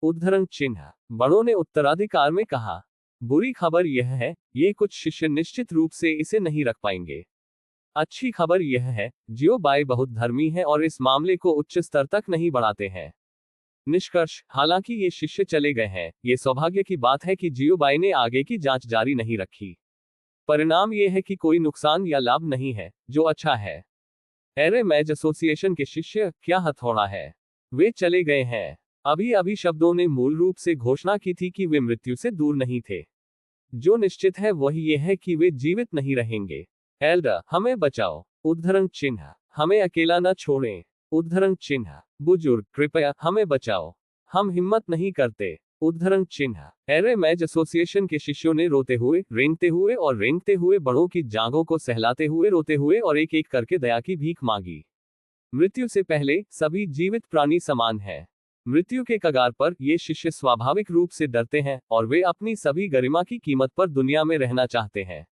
उद्धरण चिन्ह। बड़ों ने उत्तराधिकार में कहा, बुरी खबर यह है, ये कुछ शिष्य निश्चित रूप से इसे नहीं रख पाएंगे। अच्छी खबर यह है, जियो बाई बहुत धर्मी है और इस मामले को उच्च स्तर तक नहीं बढ़ाते हैं। निष्कर्ष। हालांकि ये शिष्य चले गए हैं, ये सौभाग्य की बात है कि जियो बाई ने आगे की जांच जारी नहीं रखी। परिणाम ये है कि कोई नुकसान या लाभ नहीं है, जो अच्छा है। एरे मैज एसोसिएशन के शिष्य, क्या हथौड़ा है? वे चले गए हैं। अभी अभी शब्दों ने मूल रूप से घोषणा की थी कि वे मृत्यु से दूर नहीं थे। जो निश्चित है वह यह है कि वे जीवित नहीं रहेंगे। एल्डर, हमें बचाओ। उद्धरण चिन्ह। हमें अकेला न छोड़ें। उद्धरण चिन्ह। बुजुर्ग, कृपया हमें बचाओ। हम हिम्मत नहीं करते। उद्धरण चिन्ह। एरे मैज एसोसिएशन के शिष्यों ने रोते हुए, रेंगते हुए बड़ों की जांघों को सहलाते हुए रोते हुए और एक एक करके दया की भीख मांगी। मृत्यु से पहले सभी जीवित प्राणी समान हैं। मृत्यु के कगार पर ये शिष्य स्वाभाविक रूप से डरते हैं और वे अपनी सभी गरिमा की कीमत पर दुनिया में रहना चाहते हैं।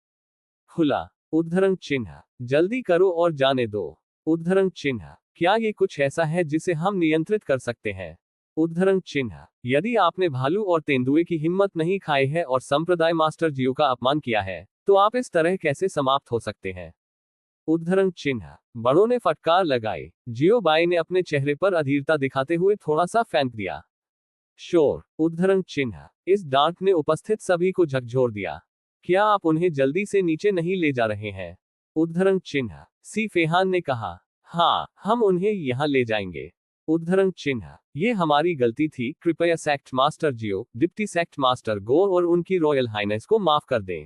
खुला। उद्धरण चिन्ह। जल्दी करो और जाने दो। उद्धरण चिन्ह। क्या ये कुछ ऐसा है जिसे हम नियंत्रित कर सकते हैं? उद्धरण चिन्ह। यदि आपने भालू और तेंदुए की हिम्मत नहीं खाई है और संप्रदाय मास्टर जियो का अपमान किया है, तो आप इस तरह कैसे समाप्त हो सकते हैं? उद्धरण चिन्ह। बड़ों ने फटकार लगाई। जियो बाई ने अपने चेहरे पर अधीरता दिखाते हुए थोड़ा सा फेंक दिया। शोर। उद्धरण चिन्ह। इस डांट ने उपस्थित सभी को झकझोर दिया। क्या आप उन्हें जल्दी से नीचे नहीं ले जा रहे हैं? उद्धरण चिन्ह। सी फेहान ने कहा, हाँ, हम उन्हें यहां ले जाएंगे। उद्धरण चिन्ह। ये हमारी गलती थी, कृपया सेक्ट मास्टर जियो, डिप्टी सेक्ट मास्टर गो और उनकी रॉयल हाइनेस को माफ कर दें।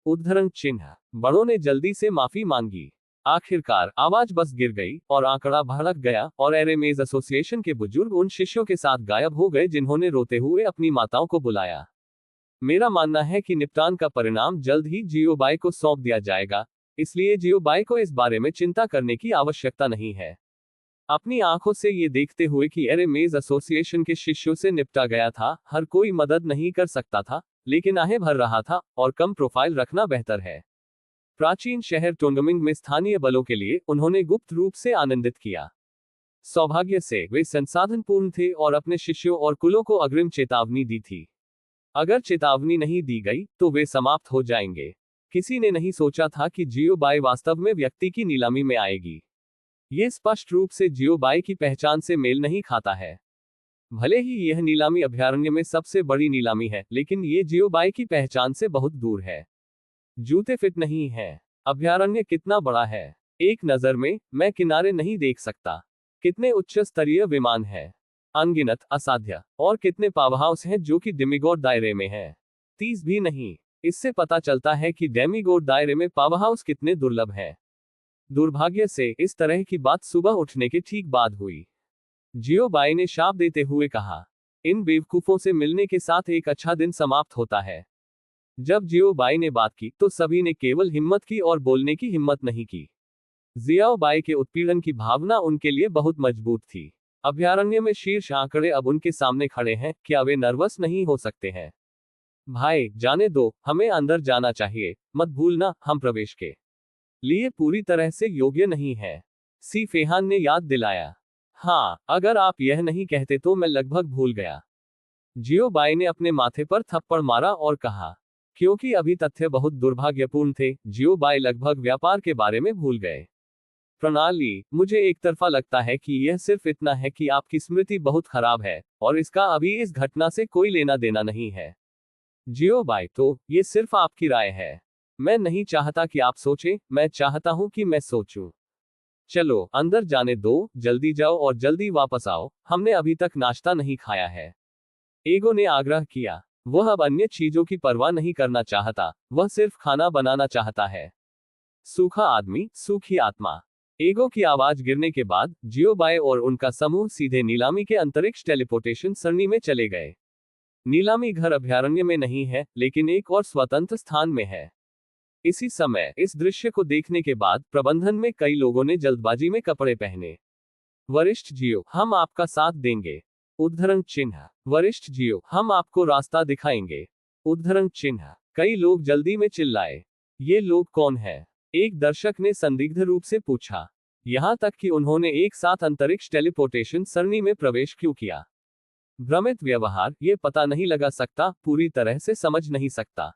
उद्धरण चिन्ह। बड़ों ने जल्दी से माफी मांगी। आखिरकार आवाज बस गिर गई और आंकड़ा भड़क गया और एरेमेज एसोसिएशन के बुजुर्ग उन शिष्यों के साथ गायब हो गए जिन्होंने रोते हुए अपनी माताओं को बुलाया। मेरा मानना है कि निपटान का परिणाम जल्द ही जियो बाई को सौंप दिया जाएगा। इसलिए जियोबाई को इस बारे में चिंता करने की आवश्यकता नहीं है। अपनी आंखों से ये देखते हुए कि एरेमेज एसोसिएशन के शिष्यों से निपटा गया था, हर कोई मदद नहीं कर सकता था, लेकिन आहें भर रहा था, और कम प्रोफाइल रखना बेहतर है। प्राचीन शहर टोंगमिंग में स्थानीय बलों के लिए उन्होंने गुप्त रूप से आनंदित किया। सौभाग्य से वे संसाधनपूर्ण थे और अपने शिष्यों और कुलों को अग्रिम चेतावनी दी थी। अगर चेतावनी नहीं दी गई तो वे समाप्त हो जाएंगे। किसी ने नहीं सोचा था कि जियोबाई वास्तव में व्यक्ति की नीलामी में आएगी। ये स्पष्ट रूप से जियोबाई की पहचान से मेल नहीं खाता है। भले ही यह नीलामी अभयारण्य में सबसे बड़ी नीलामी है, लेकिन ये जियोबाई की पहचान से बहुत दूर है। जूते फिट नहीं है। अभयारण्य कितना बड़ा है, एक नजर में मैं किनारे नहीं देख सकता। कितने उच्च स्तरीय विमान हैं, अनगिनत, असाध्य। और कितने पावर हाउस हैं जो कि डेमिगॉड दायरे में हैं, 30 भी नहीं। इससे पता चलता है कि डेमिगॉड दायरे में पावर हाउस कितने दुर्लभ हैं। दुर्भाग्य से इस तरह की बात सुबह उठने के ठीक बाद हुई। जियोबाई ने शाप देते हुए कहा, इन बेवकूफों से मिलने के साथ एक अच्छा दिन समाप्त होता है। जब जियोबाई ने बात की तो सभी ने केवल हिम्मत की और बोलने की हिम्मत नहीं की। जियाओबाई के उत्पीड़न की भावना उनके लिए बहुत मजबूत थी। अभयारण्य में शीर्ष आंकड़े अब उनके सामने खड़े हैं, क्या वे नर्वस नहीं हो सकते हैं? भाई, जाने दो, हमें अंदर जाना चाहिए, मत भूलना, हम प्रवेश के लिए पूरी तरह से योग्य नहीं है, सी फेहान ने याद दिलाया। हाँ, अगर आप यह नहीं कहते तो मैं लगभग भूल गया। जियोबाई ने अपने माथे पर थप्पड़ मारा और कहा, क्योंकि अभी तथ्य बहुत दुर्भाग्यपूर्ण थे, जियोबाई लगभग व्यापार के बारे में भूल गए। प्रणाली, मुझे एक तरफा लगता है कि यह सिर्फ इतना है कि आपकी स्मृति बहुत खराब है, और इसका अभी इस घटना से कोई लेना देना नहीं है। जियोबाई, तो ये सिर्फ आपकी राय है। मैं नहीं चाहता कि आप सोचें, मैं चाहता हूं कि मैं सोचूं। चलो अंदर जाने दो, जल्दी जाओ और जल्दी वापस आओ, हमने अभी तक नाश्ता नहीं खाया है। एगो ने आग्रह किया। वह अब अन्य चीजों की परवाह नहीं करना चाहता, वह सिर्फ खाना बनाना चाहता है। सूखा आदमी, सूखी आत्मा। एगो की आवाज गिरने के बाद जियोबाई और उनका समूह सीधे नीलामी के अंतरिक्ष टेलीपोर्टेशन सरणी में चले गए। नीलामी घर अभयारण्य में नहीं है, लेकिन एक और स्वतंत्र स्थान में है। इसी समय इस दृश्य को देखने के बाद प्रबंधन में कई लोगों ने जल्दबाजी में कपड़े पहने। वरिष्ठ जियो, हम आपका साथ देंगे। उद्धरण चिन्ह। वरिष्ठ जियो, हम आपको रास्ता दिखाएंगे। उद्धरण चिन्ह। कई लोग जल्दी में चिल्लाए। ये लोग कौन है? एक दर्शक ने संदिग्ध रूप से पूछा। यहां तक कि उन्होंने एक साथ अंतरिक्ष टेलीपोर्टेशन सरणी में प्रवेश क्यों किया? भ्रमित व्यवहार, ये पता नहीं लगा सकता, पूरी तरह से समझ नहीं सकता।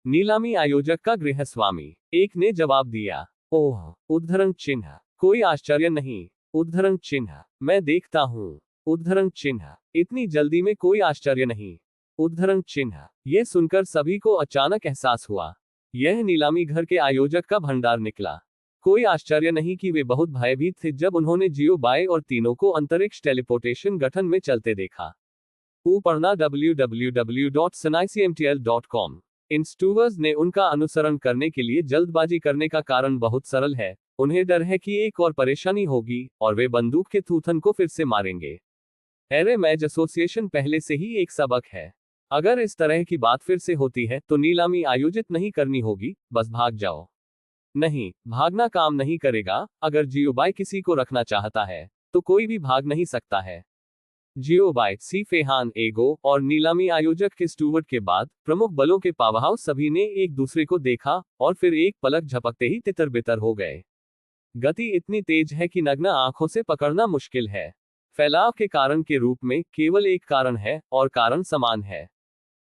नीलामी आयोजक का गृहस्वामी, एक ने जवाब दिया। ओह, उद्धरण चिन्ह, कोई आश्चर्य नहीं। उद्धरण चिन्ह, मैं देखता हूं। उद्धरण चिन्ह, इतनी जल्दी में कोई आश्चर्य नहीं। उद्धरण चिन्ह, ये सुनकर सभी को अचानक एहसास हुआ, यह नीलामी घर के आयोजक का भंडार निकला। कोई आश्चर्य नहीं कि वे बहुत भयभीत थे जब उन्होंने जियोबाई और तीनों को अंतरिक्ष टेलीपोर्टेशन गठन में चलते देखा। ऊपरना www.snicmtl.com। इन स्टूवर्स ने उनका अनुसरण करने के लिए जल्दबाजी करने का कारण बहुत सरल है, उन्हें डर है कि एक और परेशानी होगी और वे बंदूक के थूथन को फिर से मारेंगे। एरेमेज एसोसिएशन पहले से ही एक सबक है। अगर इस तरह की बात फिर से होती है तो नीलामी आयोजित नहीं करनी होगी, बस भाग जाओ। नहीं, भागना काम नहीं करेगा। अगर जियोबाई किसी को रखना चाहता है तो कोई भी भाग नहीं सकता है। जियोबाई, सी फेहान, एगो और नीलामी आयोजक के स्टूवर्ट के बाद प्रमुख बलों के पावरहाउस सभी ने एक दूसरे को देखा और फिर एक पलक झपकते ही तितर बितर हो गए। गति इतनी तेज है कि नग्न आंखों से पकड़ना मुश्किल है। फैलाव के कारण के रूप में केवल एक कारण है और कारण समान है।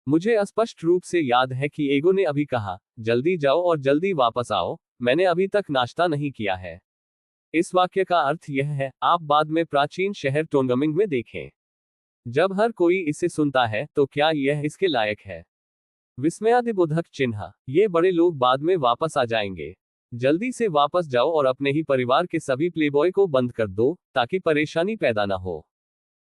मुझे स्पष्ट रूप से याद है कि एगो ने अभी कहा, जल्दी जाओ और जल्दी वापस आओ, मैंने अभी तक नाश्ता नहीं किया है। इस वाक्य का अर्थ यह है, आप बाद में प्राचीन शहर टोंगमिंग में देखें। जब हर कोई इसे सुनता है तो क्या यह इसके लायक है? विस्मयादिबोधक चिन्ह, ये बड़े लोग बाद में वापस आ जाएंगे। जल्दी से वापस जाओ और अपने ही परिवार के सभी प्लेबॉय को बंद कर दो ताकि परेशानी पैदा न हो।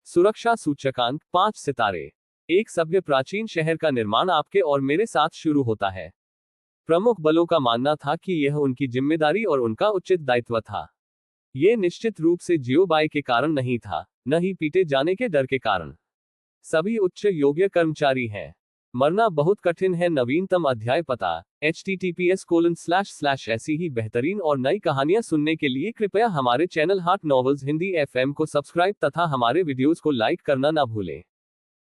सुरक्षा सूचकांक 5 सितारे। एक सभ्य प्राचीन शहर का निर्माण आपके और मेरे साथ शुरू होता है। प्रमुख बलों का मानना था कि यह उनकी जिम्मेदारी और उनका उचित दायित्व था। यह निश्चित रूप से जियोबाई के कारण नहीं था, न ही पीटे जाने के डर के कारण। सभी उच्च योग्य कर्मचारी हैं। मरना बहुत कठिन है। नवीनतम अध्याय पता https:// ऐसी ही बेहतरीन और नई कहानियां सुनने के लिए कृपया हमारे चैनल हाट नॉवेल्स हिंदी FM को सब्सक्राइब तथा हमारे वीडियोस को लाइक करना ना भूलें।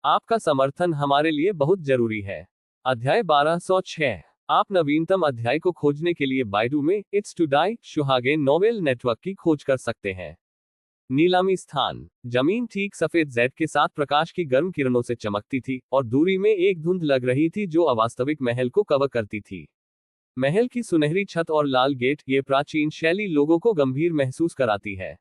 आपका समर्थन हमारे लिए बहुत जरूरी है। अध्याय 1206। आप नवीनतम अध्याय को खोजने के लिए बाइडू में इट्स टू डाई सुहागे नोवेल नेटवर्क की खोज कर सकते हैं। नीलामी स्थान। जमीन ठीक सफेद जेड के साथ प्रकाश की गर्म किरणों से चमकती थी और दूरी में एक धुंध लग रही थी जो अवास्तविक महल को कवर करती थी। महल की सुनहरी छत और लाल गेट, ये प्राचीन शैली लोगों को गंभीर महसूस कराती है।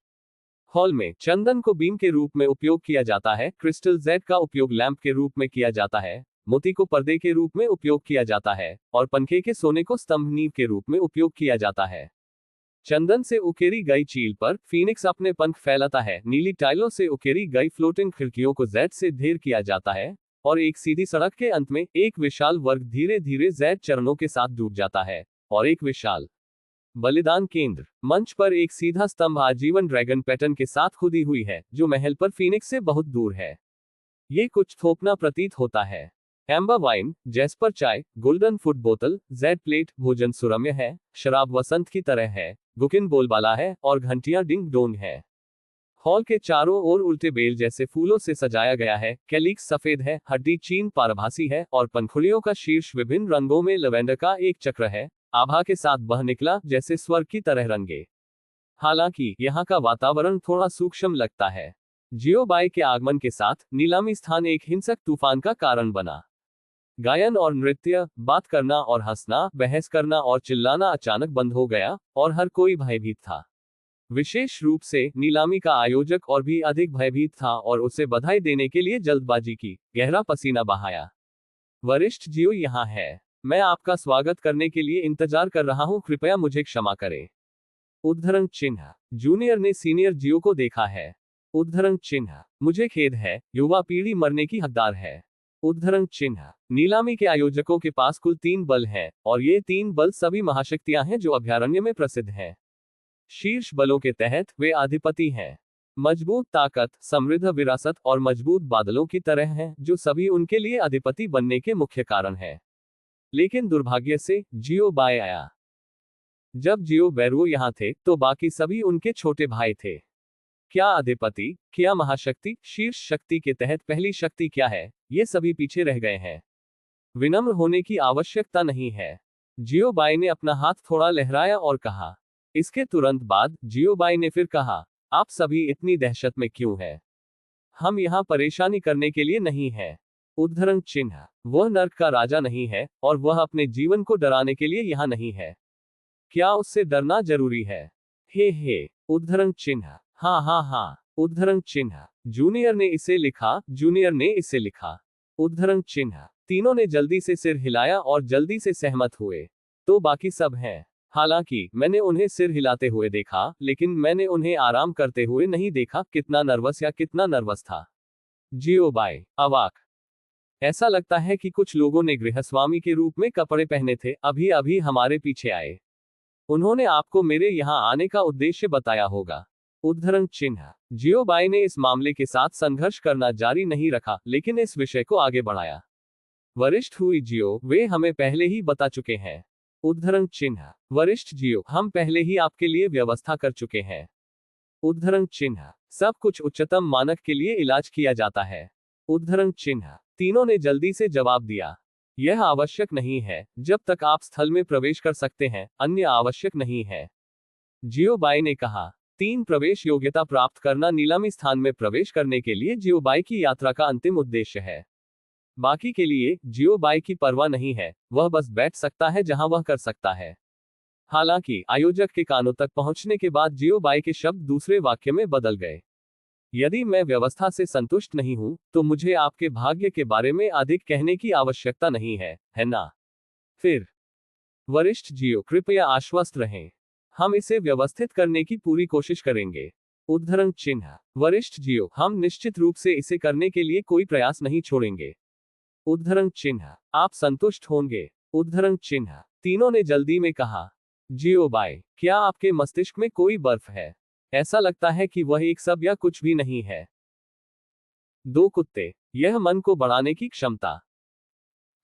हॉल में चंदन को बीम के रूप में उपयोग किया जाता है, क्रिस्टल जेड का उपयोग लैंप के रूप में किया जाता है, मोती को पर्दे के रूप में उपयोग किया जाता है और पंखे के सोने को स्तंभ नींव के रूप में उपयोग किया जाता है। चंदन से उकेरी गई चील पर फीनिक्स अपने पंख फैलाता है। नीली टाइलों से उकेरी गई फ्लोटिंग खिड़कियों को जेड से ढेर किया जाता है और एक सीधी सड़क के अंत में एक विशाल वर्ग धीरे धीरे जेड चरणों के साथ डूब जाता है और एक विशाल बलिदान केंद्र। मंच पर एक सीधा स्तंभ आजीवन ड्रैगन पैटर्न के साथ खुदी हुई है जो महल पर फीनिक्स से बहुत दूर है। ये कुछ थोपना प्रतीत होता है। एम्बर वाइन, जैस्पर चाय, गोल्डन फुट बोतल, जेड प्लेट, भोजन सुरम्य है, शराब वसंत की तरह है, गुकिन बोलबाला है और घंटियां डिंग डोंग है। हॉल के चारों ओर उल्टे बेल जैसे फूलों से सजाया गया है। कैलिक्स सफेद है, हड्डी चीन पारभासी है और पंखुड़ियों का शीर्ष विभिन्न रंगों में लवेंडर का एक चक्र है, आभा के साथ बह निकला जैसे स्वर्ग की तरह रंगे। हालांकि यहाँ का वातावरण थोड़ा सूक्ष्म लगता है। जियोबाई के आगमन के साथ नीलामी स्थान एक हिंसक तूफान का कारण बना। गायन और नृत्य, बात करना और हंसना, बहस करना और चिल्लाना अचानक बंद हो गया और हर कोई भयभीत था। विशेष रूप से नीलामी का आयोजक और भी अधिक भयभीत था और उसे बधाई देने के लिए जल्दबाजी की, गहरा पसीना बहाया। वरिष्ठ जियो यहाँ है। मैं आपका स्वागत करने के लिए इंतजार कर रहा हूँ, कृपया मुझे क्षमा करें। उद्धरण चिन्ह। जूनियर ने सीनियर जियो को देखा है। उद्धरण चिन्ह। मुझे खेद है, युवा पीढ़ी मरने की हकदार है। उद्धरण चिन्ह। नीलामी के आयोजकों के पास कुल 3 बल हैं और ये 3 बल सभी महाशक्तियां हैं जो अभयारण्य में प्रसिद्ध हैं। शीर्ष बलों के तहत वे अधिपति हैं। मजबूत ताकत, समृद्ध विरासत और मजबूत बादलों की तरह हैं जो सभी उनके लिए अधिपति बनने के मुख्य कारण हैं। लेकिन दुर्भाग्य से जियो बाय आया। जब जियो बैरुओ यहाँ थे तो बाकी सभी उनके छोटे भाई थे। क्या अधिपति, क्या महाशक्ति, शीर्ष शक्ति के तहत पहली शक्ति क्या है, ये सभी पीछे रह गए हैं। विनम्र होने की आवश्यकता नहीं है। जियोबाई ने अपना हाथ थोड़ा लहराया और कहा। इसके तुरंत बाद जियोबाई ने फिर कहा, आप सभी इतनी दहशत में क्यों हैं? हम यहाँ परेशानी करने के लिए नहीं हैं। उद्धरण चिन्ह। वह नर्क का राजा नहीं है और वह अपने जीवन को डराने के लिए यहाँ नहीं है। क्या उससे डरना जरूरी है? हे उद्धरण चिन्ह। हाँ हाँ हाँ। उद्धरण चिन्ह। जूनियर ने इसे लिखा, जूनियर ने इसे लिखा। उद्धरण चिन्ह। तीनों ने जल्दी से सिर हिलाया और जल्दी से सहमत हुए। तो बाकी सब हैं। हालांकि मैंने उन्हें सिर हिलाते हुए देखा, लेकिन मैंने उन्हें आराम करते हुए नहीं देखा। कितना नर्वस था। जियोबाई अवाक। ऐसा लगता है कि कुछ लोगों ने गृहस्वामी के रूप में कपड़े पहने थे, अभी अभी हमारे पीछे आए। उन्होंने आपको मेरे यहाँ आने का उद्देश्य बताया होगा। उद्धरण चिन्ह। जियोबाई ने इस मामले के साथ संघर्ष करना जारी नहीं रखा, लेकिन इस विषय को आगे बढ़ाया। वरिष्ठ हुई जियो, वे हमें पहले ही बता चुके हैं। उद्धरण चिन्ह। वरिष्ठ जियो, हम पहले ही आपके लिए व्यवस्था कर चुके हैं। उद्धरण चिन्ह। सब कुछ उच्चतम मानक के लिए इलाज किया जाता है। उद्धरण चिन्ह। तीनों ने जल्दी से जवाब दिया। यह आवश्यक नहीं है, जब तक आप स्थल में प्रवेश कर सकते हैं, अन्य आवश्यक नहीं है। जियोबाई ने कहा। 3 प्रवेश योग्यता प्राप्त करना नीलामी स्थान में प्रवेश करने के लिए जियोबाई की यात्रा का अंतिम उद्देश्य है। बाकी के लिए जियोबाई की परवाह नहीं है, वह बस बैठ सकता है जहां वह कर सकता है। हालांकि आयोजक के कानों तक पहुंचने के बाद जियोबाई के शब्द दूसरे वाक्य में बदल गए। यदि मैं व्यवस्था से संतुष्ट नहीं हूं, तो मुझे आपके भाग्य के बारे में अधिक कहने की आवश्यकता नहीं है ना? फिर वरिष्ठ जियो, कृपया आश्वस्त रहें। हम इसे व्यवस्थित करने की पूरी कोशिश करेंगे। उद्धरण चिन्ह। वरिष्ठ जियो, हम निश्चित रूप से इसे करने के लिए कोई प्रयास नहीं छोड़ेंगे। उद्धरण चिन्ह। आप संतुष्ट होंगे? उद्धरण चिन्ह। तीनों ने जल्दी में कहा। जियोबाई, क्या आपके मस्तिष्क में कोई बर्फ है? ऐसा लगता है कि वह एक सब या कुछ भी नहीं है। 2 कुत्ते। यह मन को बढ़ाने की क्षमता।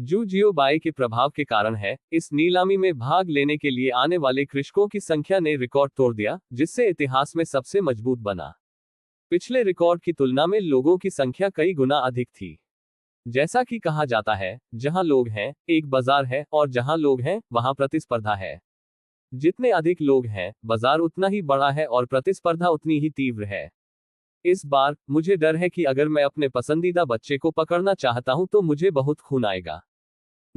जो जियो बाई के प्रभाव के कारण है। इस नीलामी में भाग लेने के लिए आने वाले कृषकों की संख्या ने रिकॉर्ड तोड़ दिया, जिससे इतिहास में सबसे मजबूत बना। पिछले रिकॉर्ड की तुलना में लोगों की संख्या कई गुना अधिक थी। जैसा कि कहा जाता है, जहां लोग हैं, एक बाजार है, और जहां लोग हैं, वहां प्रतिस्पर्धा है। जितने अधिक लोग हैं, बाजार उतना ही बड़ा है और प्रतिस्पर्धा उतनी ही तीव्र है। इस बार मुझे डर है कि अगर मैं अपने पसंदीदा बच्चे को पकड़ना चाहता हूं तो मुझे बहुत खून आएगा।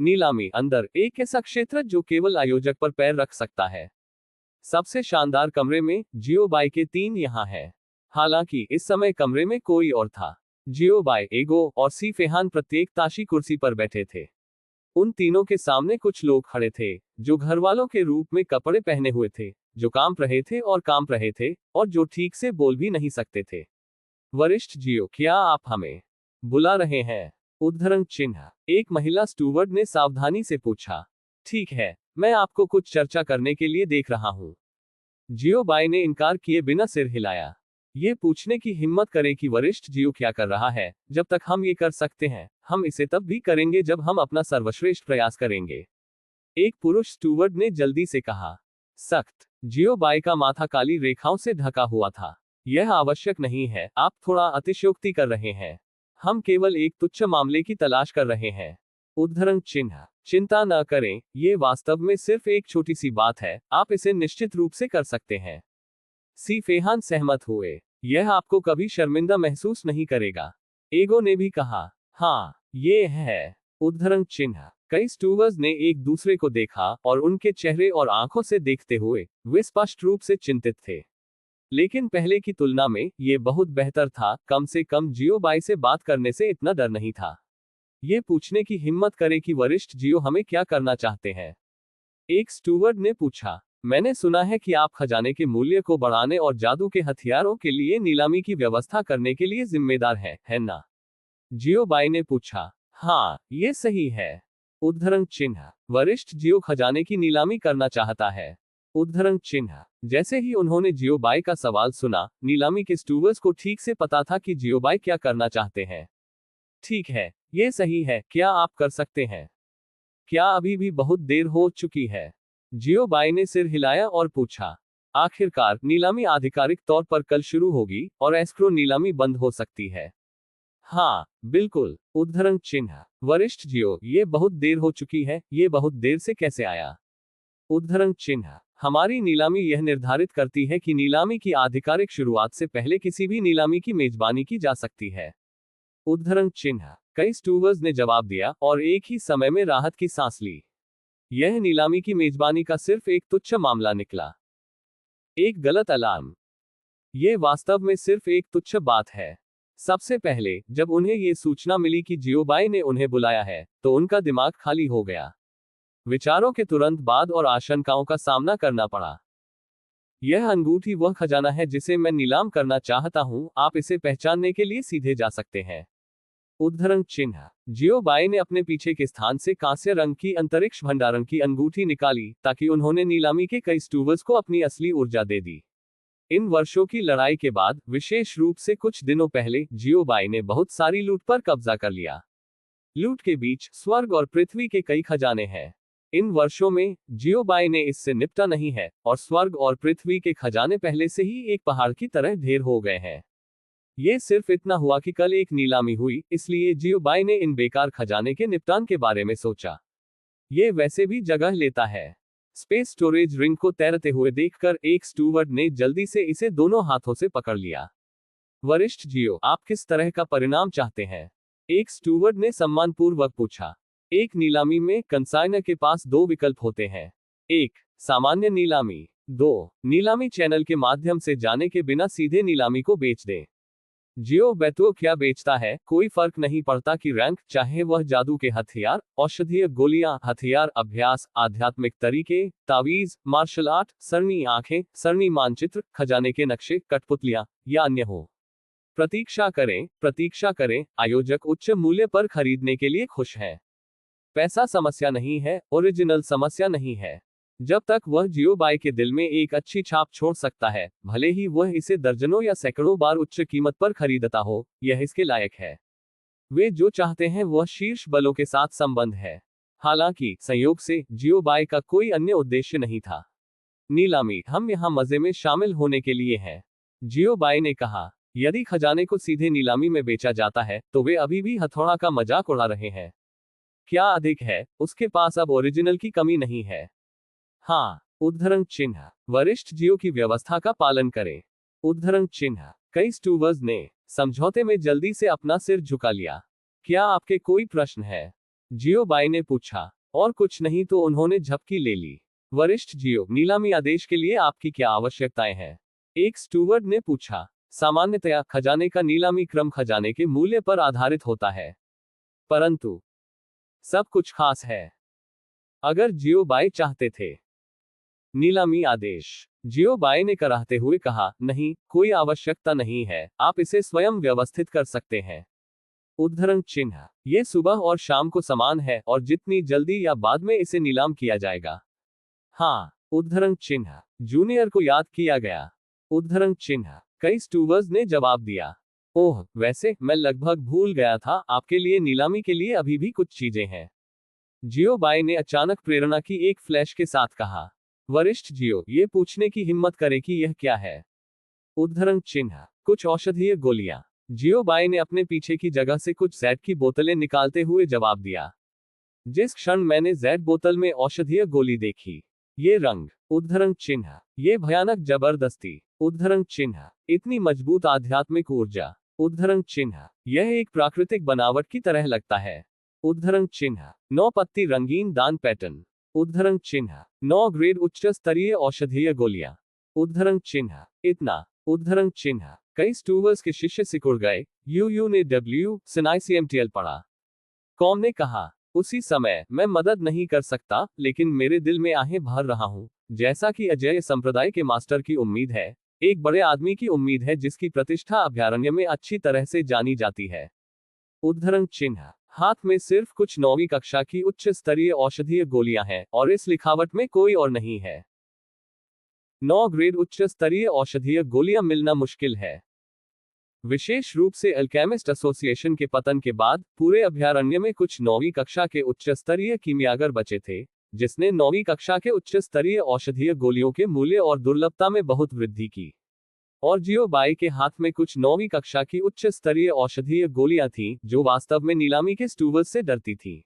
नीलामी अंदर एक ऐसा क्षेत्र जो केवल आयोजक पर पैर रख सकता है। सबसे शानदार कमरे में जियो बाई के 3 यहां है। हालांकि इस समय कमरे में कोई और था। जियो बाई, एगो और सी फेहान प्रत्येक ताशी कुर्सी पर बैठे थे। उन तीनों के सामने कुछ लोग खड़े थे, जो घरवालों के रूप में कपड़े पहने हुए थे, जो काम रहे थे और काम रहे थे, और जो ठीक से बोल भी नहीं सकते थे। वरिष्ठ जियो, क्या आप हमें बुला रहे हैं? उद्धरण चिन्ह। एक महिला स्टूवर्ड ने सावधानी से पूछा। ठीक है, मैं आपको कुछ चर्चा करने के लिए देख रहा हूं। जियो बाई ने इनकार किए बिना सिर हिलाया। ये पूछने की हिम्मत करें कि वरिष्ठ जियो क्या कर रहा है। जब तक हम ये कर सकते हैं, हम इसे तब भी करेंगे जब हम अपना सर्वश्रेष्ठ प्रयास करेंगे। एक पुरुष स्टूवर्ड ने जल्दी से कहा। सख्त। जियो बाई का माथा काली रेखाओं से ढका हुआ था। यह आवश्यक नहीं है, आप थोड़ा अतिशयोक्ति कर रहे हैं। हम केवल एक तुच्छ मामले की तलाश कर रहे हैं। उद्धरण चिन्ह। चिंता न करें, ये वास्तव में सिर्फ एक छोटी सी बात है, आप इसे निश्चित रूप से कर सकते हैं। सी फेहान सहमत हुए। यह आपको कभी शर्मिंदा महसूस नहीं करेगा। एगो ने भी कहा। हाँ, ये है। उद्धरण चिन्ह। कई स्टूवर्स ने एक दूसरे को देखा और उनके चेहरे और आंखों से देखते हुए वे स्पष्ट रूप से चिंतित थे। लेकिन पहले की तुलना में ये बहुत बेहतर था। कम से कम जियो बाई से बात करने से इतना डर नहीं था। ये पूछने की हिम्मत करें कि वरिष्ठ जियो हमें क्या करना चाहते हैं। एक स्टूवर्ड ने पूछा। मैंने सुना है कि आप खजाने के मूल्य को बढ़ाने और जादू के हथियारों के लिए नीलामी की व्यवस्था करने के लिए जिम्मेदार हैं, है ना? जियो बाई ने पूछा। हाँ, ये सही है। उद्धरण चिन्ह। वरिष्ठ जियो खजाने की नीलामी करना चाहता है। उद्धरण चिन्ह। जैसे ही उन्होंने जियो बाई का सवाल सुना, नीलामी के स्टूवर्स को ठीक से पता था कि जियो बाई क्या करना चाहते हैं। ठीक है, ये सही है, क्या आप कर सकते हैं? क्या अभी भी बहुत देर हो चुकी है? जियो बाई ने सिर हिलाया और पूछा। आखिरकार नीलामी आधिकारिक तौर पर कल शुरू होगी और एस्क्रो नीलामी बंद हो सकती है। हाँ, बिल्कुल। उद्धरण चिन्ह। वरिष्ठ जियो, ये बहुत देर हो चुकी है, ये बहुत देर से कैसे आया? उद्धरण चिन्ह। हमारी नीलामी यह निर्धारित करती है कि नीलामी की आधिकारिक शुरुआत से पहले किसी भी नीलामी की मेजबानी की जा सकती है। उद्धरण चिन्ह। कई स्टूवर्स ने जवाब दिया और एक ही समय में राहत की सांस ली। यह नीलामी की मेजबानी का सिर्फ एक तुच्छ मामला निकला। एक गलत अलार्म। यह वास्तव में सिर्फ एक तुच्छ बात है। सबसे पहले, जब उन्हें यह सूचना मिली कि जियो बाई ने उन्हें बुलाया है, तो उनका दिमाग खाली हो गया। विचारों के तुरंत बाद और आशंकाओं का सामना करना पड़ा। यह अंगूठी वह खजाना है जिसे मैं नीलाम करना चाहता हूं, आप इसे पहचानने के लिए सीधे जा सकते हैं। उद्धरण चिन्ह। जियो बाई ने अपने पीछे के स्थान से कांस्य रंग की अंतरिक्ष भंडारण की अंगूठी निकाली, ताकि उन्होंने नीलामी के कई स्टूवर्स को अपनी असली ऊर्जा दे दी। इन वर्षों की लड़ाई के बाद, विशेष रूप से कुछ दिनों पहले, जियो बाई ने बहुत सारी लूट पर कब्जा कर लिया। लूट के बीच स्वर्ग और पृथ्वी के कई खजाने हैं। इन वर्षों में जियो बाई ने इससे निपटा नहीं है, और स्वर्ग और पृथ्वी के खजाने पहले से ही एक पहाड़ की तरह ढेर हो गए हैं। ये सिर्फ इतना हुआ कि कल एक नीलामी हुई, इसलिए जियो बाई ने इन बेकार खजाने के निपटान के बारे में सोचा। ये वैसे भी जगह लेता है। स्पेस स्टोरेज रिंग को तैरते हुए देखकर एक स्टूवर्ड ने जल्दी से इसे दोनों हाथों से पकड़ लिया। वरिष्ठ जियो, आप किस तरह का परिणाम चाहते हैं? एक स्टूवर्ड ने सम्मानपूर्वक पूछा। एक नीलामी में कंसाइनर के पास 2 विकल्प होते हैं। 1. सामान्य नीलामी। 2. नीलामी चैनल के माध्यम से जाने के बिना सीधे नीलामी को बेच दें। जियो बेतुओ क्या बेचता है, कोई फर्क नहीं पड़ता कि रैंक, चाहे वह जादू के हथियार, औषधीय गोलियां, हथियार, अभ्यास, आध्यात्मिक तरीके, तावीज, मार्शल आर्ट, सरनी आंखें, सरनी मानचित्र, खजाने के नक्शे, कठपुतलियां, या अन्य हो। प्रतीक्षा करें, आयोजक उच्च मूल्य पर खरीदने के लिए खुश है। पैसा समस्या नहीं है, ओरिजिनल समस्या नहीं है। जब तक वह जियो बाई के दिल में एक अच्छी छाप छोड़ सकता है, भले ही वह इसे दर्जनों या सैकड़ों बार उच्च कीमत पर खरीदता हो, यह इसके लायक है। वे जो चाहते हैं वह शीर्ष बलों के साथ संबंध है। हालांकि संयोग से जियोबाई का कोई अन्य उद्देश्य नहीं था। नीलामी, हम यहाँ मजे में शामिल होने के लिए हैं, जियोबाई ने कहा। यदि खजाने को सीधे नीलामी में बेचा जाता है तो वे अभी भी हथौड़ा का मजाक उड़ा रहे हैं। क्या अधिक है, उसके पास अब ओरिजिनल की कमी नहीं है। हाँ, उद्धरण चिन्ह, वरिष्ठ जियो की व्यवस्था का पालन करें। उद्धरण चिन्ह, कई स्टूवर्स ने समझौते में जल्दी से अपना सिर झुका लिया। क्या आपके कोई प्रश्न है, जियोबाई ने पूछा। और कुछ नहीं तो उन्होंने झपकी ले ली। वरिष्ठ जियो, नीलामी आदेश के लिए आपकी क्या आवश्यकताएं हैं, एक स्टूवर्ड ने पूछा। सामान्यतया खजाने का नीलामी क्रम खजाने के मूल्य पर आधारित होता है, परंतु सब कुछ खास है। अगर जियोबाई चाहते थे। नीलामी आदेश, जियोबाई ने कराहते हुए कहा, नहीं, कोई आवश्यकता नहीं है, आप इसे स्वयं व्यवस्थित कर सकते हैं। उद्धरण चिन्ह, ये सुबह और शाम को समान है और जितनी जल्दी या बाद में इसे नीलाम किया जाएगा। हाँ, उद्धरण चिन्ह, जूनियर को याद किया गया। उद्धरण चिन्ह, कई स्टूवर्स ने जवाब दिया। ओह, वैसे मैं लगभग भूल गया था, आपके लिए नीलामी के लिए अभी भी कुछ चीजें हैं, जियोबाई ने अचानक प्रेरणा की एक फ्लैश के साथ कहा। वरिष्ठ जियो, ये पूछने की हिम्मत करे कि यह क्या है। उद्धरण चिन्ह, कुछ औषधीय गोलियां। जियोबाई ने अपने पीछे की जगह से कुछ जैड की बोतलें निकालते हुए जवाब दिया। जिस क्षण मैंने जैड बोतल में औषधीय गोली देखी, ये रंग, उद्धरण चिन्ह, ये भयानक जबरदस्ती, उद्धरण चिन्ह, इतनी मजबूत आध्यात्मिक ऊर्जा, उद्धरण चिन्ह, यह एक प्राकृतिक बनावट की तरह लगता है। उद्धरण चिन्ह, 9 पत्ती रंगीन दान पैटर्न। उद्धरण चिन्ह, 9 ग्रेड उच्च स्तरीय औषधीय गोलियां। उद्धरण चिन्ह, इतना। उद्धरण चिन्ह, कई स्टूवर्स के शिष्य सिकुड़ गए। यू ने WCMTL पढ़ा। कॉम ने कहा, उसी समय, मैं मदद नहीं कर सकता, लेकिन मेरे दिल में आहें भर रहा हूं, जैसा कि अजय संप्रदाय के मास्टर की उम्मीद है, एक बड़े आदमी की उम्मीद है जिसकी प्रतिष्ठा अभयारण्य में अच्छी तरह से जानी जाती है। उद्धरण चिन्ह, हाथ में सिर्फ कुछ 9वीं कक्षा की उच्च स्तरीय औषधीय गोलियां हैं और इस लिखावट में कोई और नहीं है। 9 ग्रेड उच्च स्तरीय औषधीय गोलियां मिलना मुश्किल है। विशेष रूप से अल्केमिस्ट एसोसिएशन के पतन के बाद पूरे अभयारण्य में कुछ 9वीं कक्षा के उच्च स्तरीय कीमियागर बचे थे, जिसने 9वीं कक्षा के उच्च स्तरीय औषधीय गोलियों के मूल्य और दुर्लभता में बहुत वृद्धि की। और जियोबाई के हाथ में कुछ 9वीं कक्षा की उच्च स्तरीय औषधीय गोलियां थीं, जो वास्तव में नीलामी के स्टूवर्स से डरती थीं।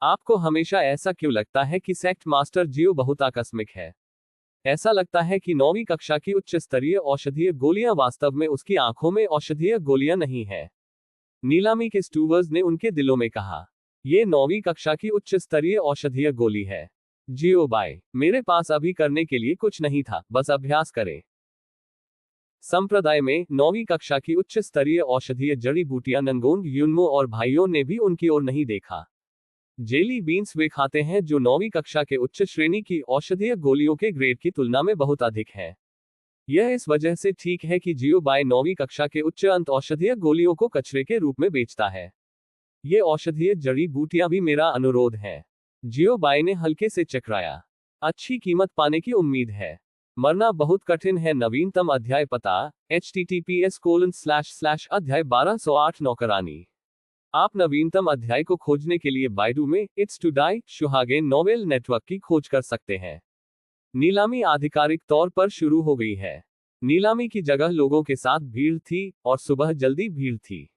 आपको हमेशा ऐसा क्यों लगता है कि सेक्ट मास्टर जियो बहुत आकस्मिक है? ऐसा लगता है कि 9वीं कक्षा की उच्च स्तरीय औषधीय गोलियां वास्तव में उसकी आंखों में औषधीय गोलियां नहीं है, नीलामी के स्टूवर्स ने उनके दिलों में कहा। ये 9वीं कक्षा की उच्च स्तरीय औषधीय गोली है। जियोबाई, मेरे पास अभी करने के लिए कुछ नहीं था, बस अभ्यास करें। संप्रदाय में 9वीं कक्षा की उच्च स्तरीय औषधीय जड़ी बूटियां नंगोंग युनमो और भाइयों ने भी उनकी ओर नहीं देखा। जेली बीन्स वे खाते हैं जो 9वीं कक्षा के उच्च श्रेणी की औषधीय गोलियों के ग्रेड की तुलना में बहुत अधिक है। यह इस वजह से ठीक है कि जियोबाई 9वीं कक्षा के उच्च अंत औषधीय गोलियों को कचरे के रूप में बेचता है। ये औषधीय जड़ी बूटियां भी मेरा अनुरोध है। जियोबाई ने हल्के से चकराया। अच्छी कीमत पाने की उम्मीद है। मरना बहुत कठिन है। नवीनतम अध्याय पता https:// अध्याय 1208 नौकरानी। आप नवीनतम अध्याय को खोजने के लिए बाइडू में इट्स टू डाई शुहागेन नोवेल नेटवर्क की खोज कर सकते हैं। नीलामी आधिकारिक तौर पर शुरू हो गई है। नीलामी की जगह लोगों के साथ भीड़ थी और सुबह जल्दी भीड़ थी।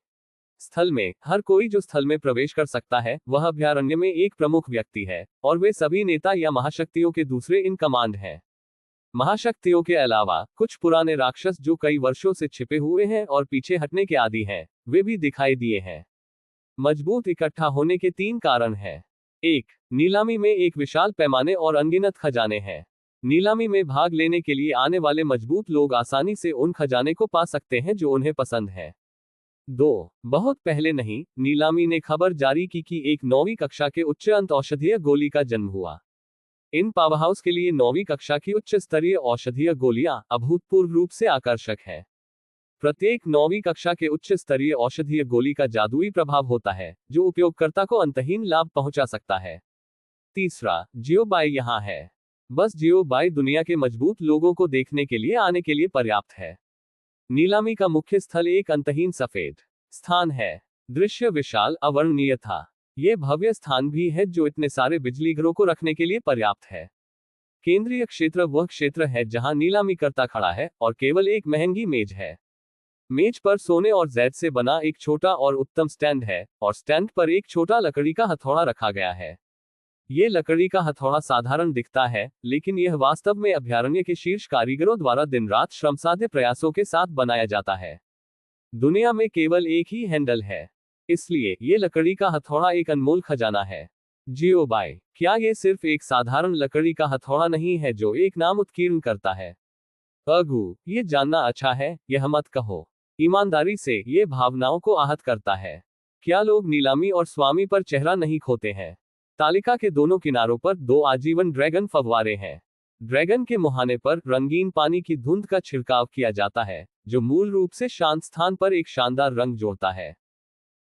स्थल में हर कोई जो स्थल में प्रवेश कर सकता है वह अभयारण्य में एक प्रमुख व्यक्ति है, और वे सभी नेता या महाशक्तियों के दूसरे इन कमांड हैं। महाशक्तियों के अलावा कुछ पुराने राक्षस जो कई वर्षों से छिपे हुए हैं और पीछे हटने के आदी हैं, वे भी दिखाई दिए हैं। मजबूत इकट्ठा होने के 3 कारण हैं। 1. नीलामी में एक विशाल पैमाने और अनगिनत खजाने हैं। नीलामी में भाग लेने के लिए आने वाले मजबूत लोग आसानी से उन खजाने को पा सकते हैं जो उन्हें पसंद है। 2. बहुत पहले नहीं, नीलामी ने खबर जारी की कि एक 9वीं कक्षा के उच्च अंत औषधीय गोली का जन्म हुआ। इन पावरहाउस के लिए 9वीं कक्षा की उच्च स्तरीय औषधीय गोलियां अभूतपूर्व रूप से आकर्षक है। प्रत्येक 9वीं कक्षा के उच्च स्तरीय औषधीय गोली का जादुई प्रभाव होता है, जो उपयोगकर्ता को अंतहीन लाभ पहुंचा सकता है। 3. जियोबाई यहां है। बस जियोबाई दुनिया के मजबूत लोगों को देखने के लिए आने के लिए पर्याप्त है। नीलामी का मुख्य स्थल एक अंतहीन सफेद स्थान है। दृश्य विशाल अवर्णनीय था। ये भव्य स्थान भी है जो इतने सारे बिजली घरों को रखने के लिए पर्याप्त है। केंद्रीय क्षेत्र वह क्षेत्र है जहां नीलामीकर्ता खड़ा है और केवल एक महंगी मेज है। मेज पर सोने और जैद से बना एक छोटा और उत्तम स्टैंड है और स्टैंड पर एक छोटा लकड़ी का हथौड़ा रखा गया है। ये लकड़ी का हथौड़ा साधारण दिखता है, लेकिन यह वास्तव में अभयारण्य के शीर्ष कारीगरों द्वारा दिन रात श्रमसाध्य प्रयासों के साथ बनाया जाता है। दुनिया में केवल एक ही हैंडल है, इसलिए ये लकड़ी का हथौड़ा एक अनमोल खजाना है। जियोबाई, क्या ये सिर्फ एक साधारण लकड़ी का हथौड़ा नहीं है जो एक नाम उत्कीर्ण करता है? अगू, ये जानना अच्छा है, यह मत कहो। ईमानदारी से, ये भावनाओं को आहत करता है। क्या लोग नीलामी और स्वामी पर चेहरा नहीं खोते हैं? तालिका के दोनों किनारों पर 2 आजीवन ड्रैगन फव्वारे हैं। ड्रैगन के मुहाने पर रंगीन पानी की धुंध का छिड़काव किया जाता है, जो मूल रूप से शांत स्थान पर एक शानदार रंग जोड़ता है।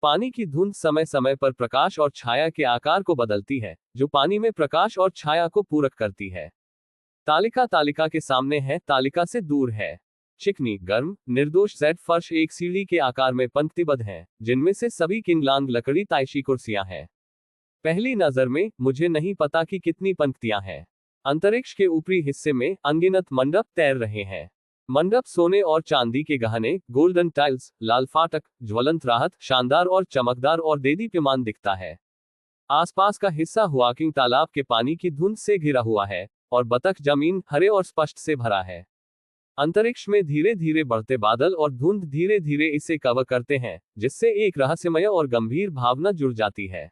पानी की धुंध समय समय पर प्रकाश और छाया के आकार को बदलती है, जो पानी में प्रकाश और छाया को पूरक करती है। तालिका तालिका के सामने है, तालिका से दूर है। चिकनी, गर्म, निर्दोष जेड फर्श एक सीढ़ी के आकार में पंक्तिबद्ध हैं, जिनमें से सभी किंगलांग लकड़ी ताइशी कुर्सियां हैं। पहली नजर में मुझे नहीं पता कि कितनी पंक्तियां हैं। अंतरिक्ष के ऊपरी हिस्से में अनगिनत मंडप तैर रहे हैं। मंडप सोने और चांदी के गहने, गोल्डन टाइल्स, लाल फाटक, ज्वलंत राहत, शानदार और चमकदार और देदीप्यमान दिखता है। आसपास का हिस्सा हुआकिंग तालाब के पानी की धुंध से घिरा हुआ है और बतख जमीन हरे और स्पष्ट से भरा है। अंतरिक्ष में धीरे धीरे बढ़ते बादल और धुंध धीरे धीरे इसे कवर करते हैं, जिससे एक रहस्यमय और गंभीर भावना जुड़ जाती है।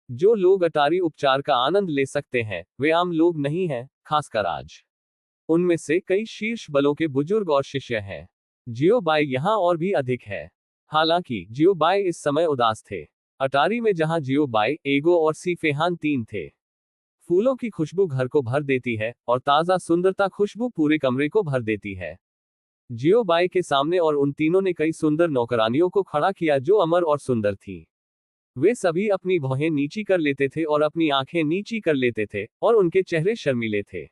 जो लोग अटारी उपचार का आनंद ले सकते हैं, वे आम लोग नहीं हैं, खासकर आज। उनमें से कई शीर्ष बलों के बुजुर्ग और शिष्य हैं। जियोबाई यहाँ और भी अधिक है। हालांकि जियोबाई इस समय उदास थे। अटारी में जहां जियोबाई, एगो और सीफेहान 3 थे। फूलों की खुशबू घर को भर देती है और ताजा सुंदरता खुशबू पूरे कमरे को भर देती है। जियोबाई के सामने और उन तीनों ने कई सुंदर नौकरानियों को खड़ा किया जो अमर और सुंदर थी। वे सभी अपनी भौहें नीची कर लेते थे और अपनी आंखें नीची कर लेते थे और उनके चेहरे शर्मीले थे।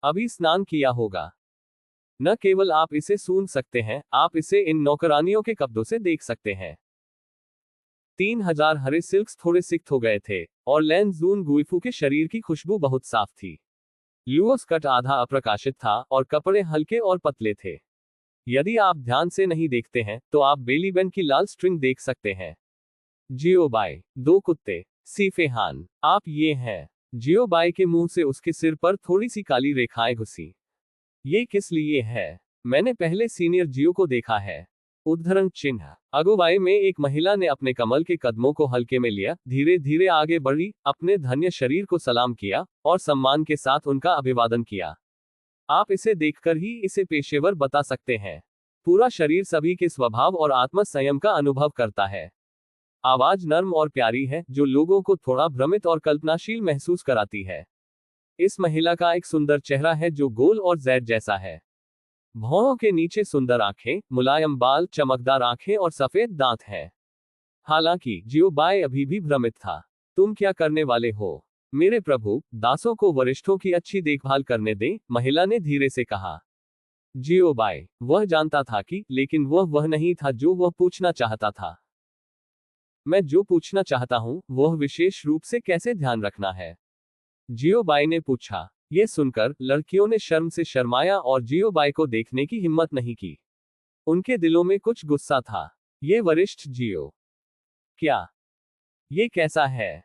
अभी स्नान किया होगा। न केवल आप इसे सूंघ सकते हैं, आप इसे इन नौकरानियों के कब्जों से देख सकते हैं। 3000 हरे सिल्क्स थोड़े सिक्त हो गए थे और लैन जून गुइफू के शरीर की खुशबू बहुत साफ थी। लुओस कट आधा अप्रकाशित था और कपड़े हल्के और पतले थे। यदि आप ध्यान से नहीं देखते हैं तो आप बेलीबैंड की लाल स्ट्रिंग देख सकते हैं। जियोबाई, 2 कुत्ते। सीफेहान, आप ये हैं। जियोबाई के मुंह से उसके सिर पर थोड़ी सी काली रेखाएं घुसी। ये किस लिए है? मैंने पहले सीनियर जियो को देखा है। उद्धरण चिन्ह। अगुवाई में एक महिला ने अपने कमल के कदमों को हल्के में लिया, धीरे धीरे आगे बढ़ी, अपने धन्य शरीर को सलाम किया और सम्मान के साथ उनका अभिवादन किया। आप इसे देखकर ही इसे पेशेवर बता सकते हैं। पूरा शरीर सभी के स्वभाव और आत्म संयम का अनुभव करता है। आवाज नर्म और प्यारी है, जो लोगों को थोड़ा भ्रमित और कल्पनाशील महसूस कराती है। इस महिला का एक सुंदर चेहरा है जो गोल और जैड जैसा है। भौहों के नीचे सुंदर आंखें, मुलायम बाल, चमकदार आंखें और सफेद दांत हैं। हालांकि जियोबाई अभी भी भ्रमित था। तुम क्या करने वाले हो? मेरे प्रभु, दासों को वरिष्ठों की अच्छी देखभाल करने दें, महिला ने धीरे से कहा। जियोबाई, वह जानता था कि, लेकिन वह नहीं था जो वह पूछना चाहता था। मैं जो पूछना चाहता हूं, वह विशेष रूप से कैसे ध्यान रखना है? जियोबाई ने पूछा। यह सुनकर लड़कियों ने शर्म से शर्माया और जियोबाई को देखने की हिम्मत नहीं की। उनके दिलों में कुछ गुस्सा था। ये वरिष्ठ जियो, क्या ये कैसा है?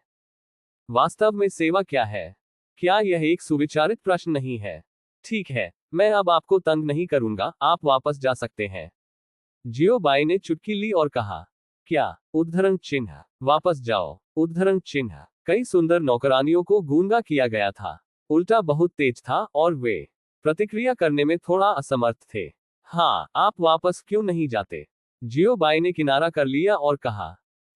वास्तव में सेवा क्या है? क्या यह एक सुविचारित प्रश्न नहीं है? ठीक है, मैं अब आपको तंग नहीं करूंगा, आप वापस जा सकते हैं। जियोबाई ने चुटकी ली और कहा। क्या? उद्धरण चिन्ह। वापस जाओ। उद्धरण चिन्ह। कई सुंदर नौकरानियों को गूंगा किया गया था। उल्टा बहुत तेज था और वे प्रतिक्रिया करने में थोड़ा असमर्थ थे। हाँ, आप वापस क्यों नहीं जाते? जियोबाई ने किनारा कर लिया और कहा।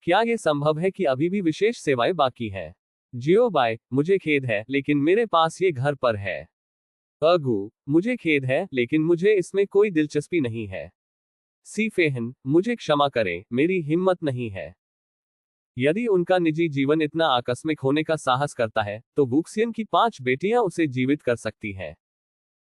क्या यह संभव है कि अभी भी विशेष सेवाएं बाकी है? जियोबाई, मुझे खेद है, लेकिन मेरे पास ये घर पर है। अगू, मुझे खेद है, लेकिन मुझे इसमें कोई दिलचस्पी नहीं है। सीफेहन, मुझे क्षमा करें, मेरी हिम्मत नहीं है। यदि उनका निजी जीवन इतना आकस्मिक होने का साहस करता है, तो वुक्सियन की 5 बेटियां उसे जीवित कर सकती हैं।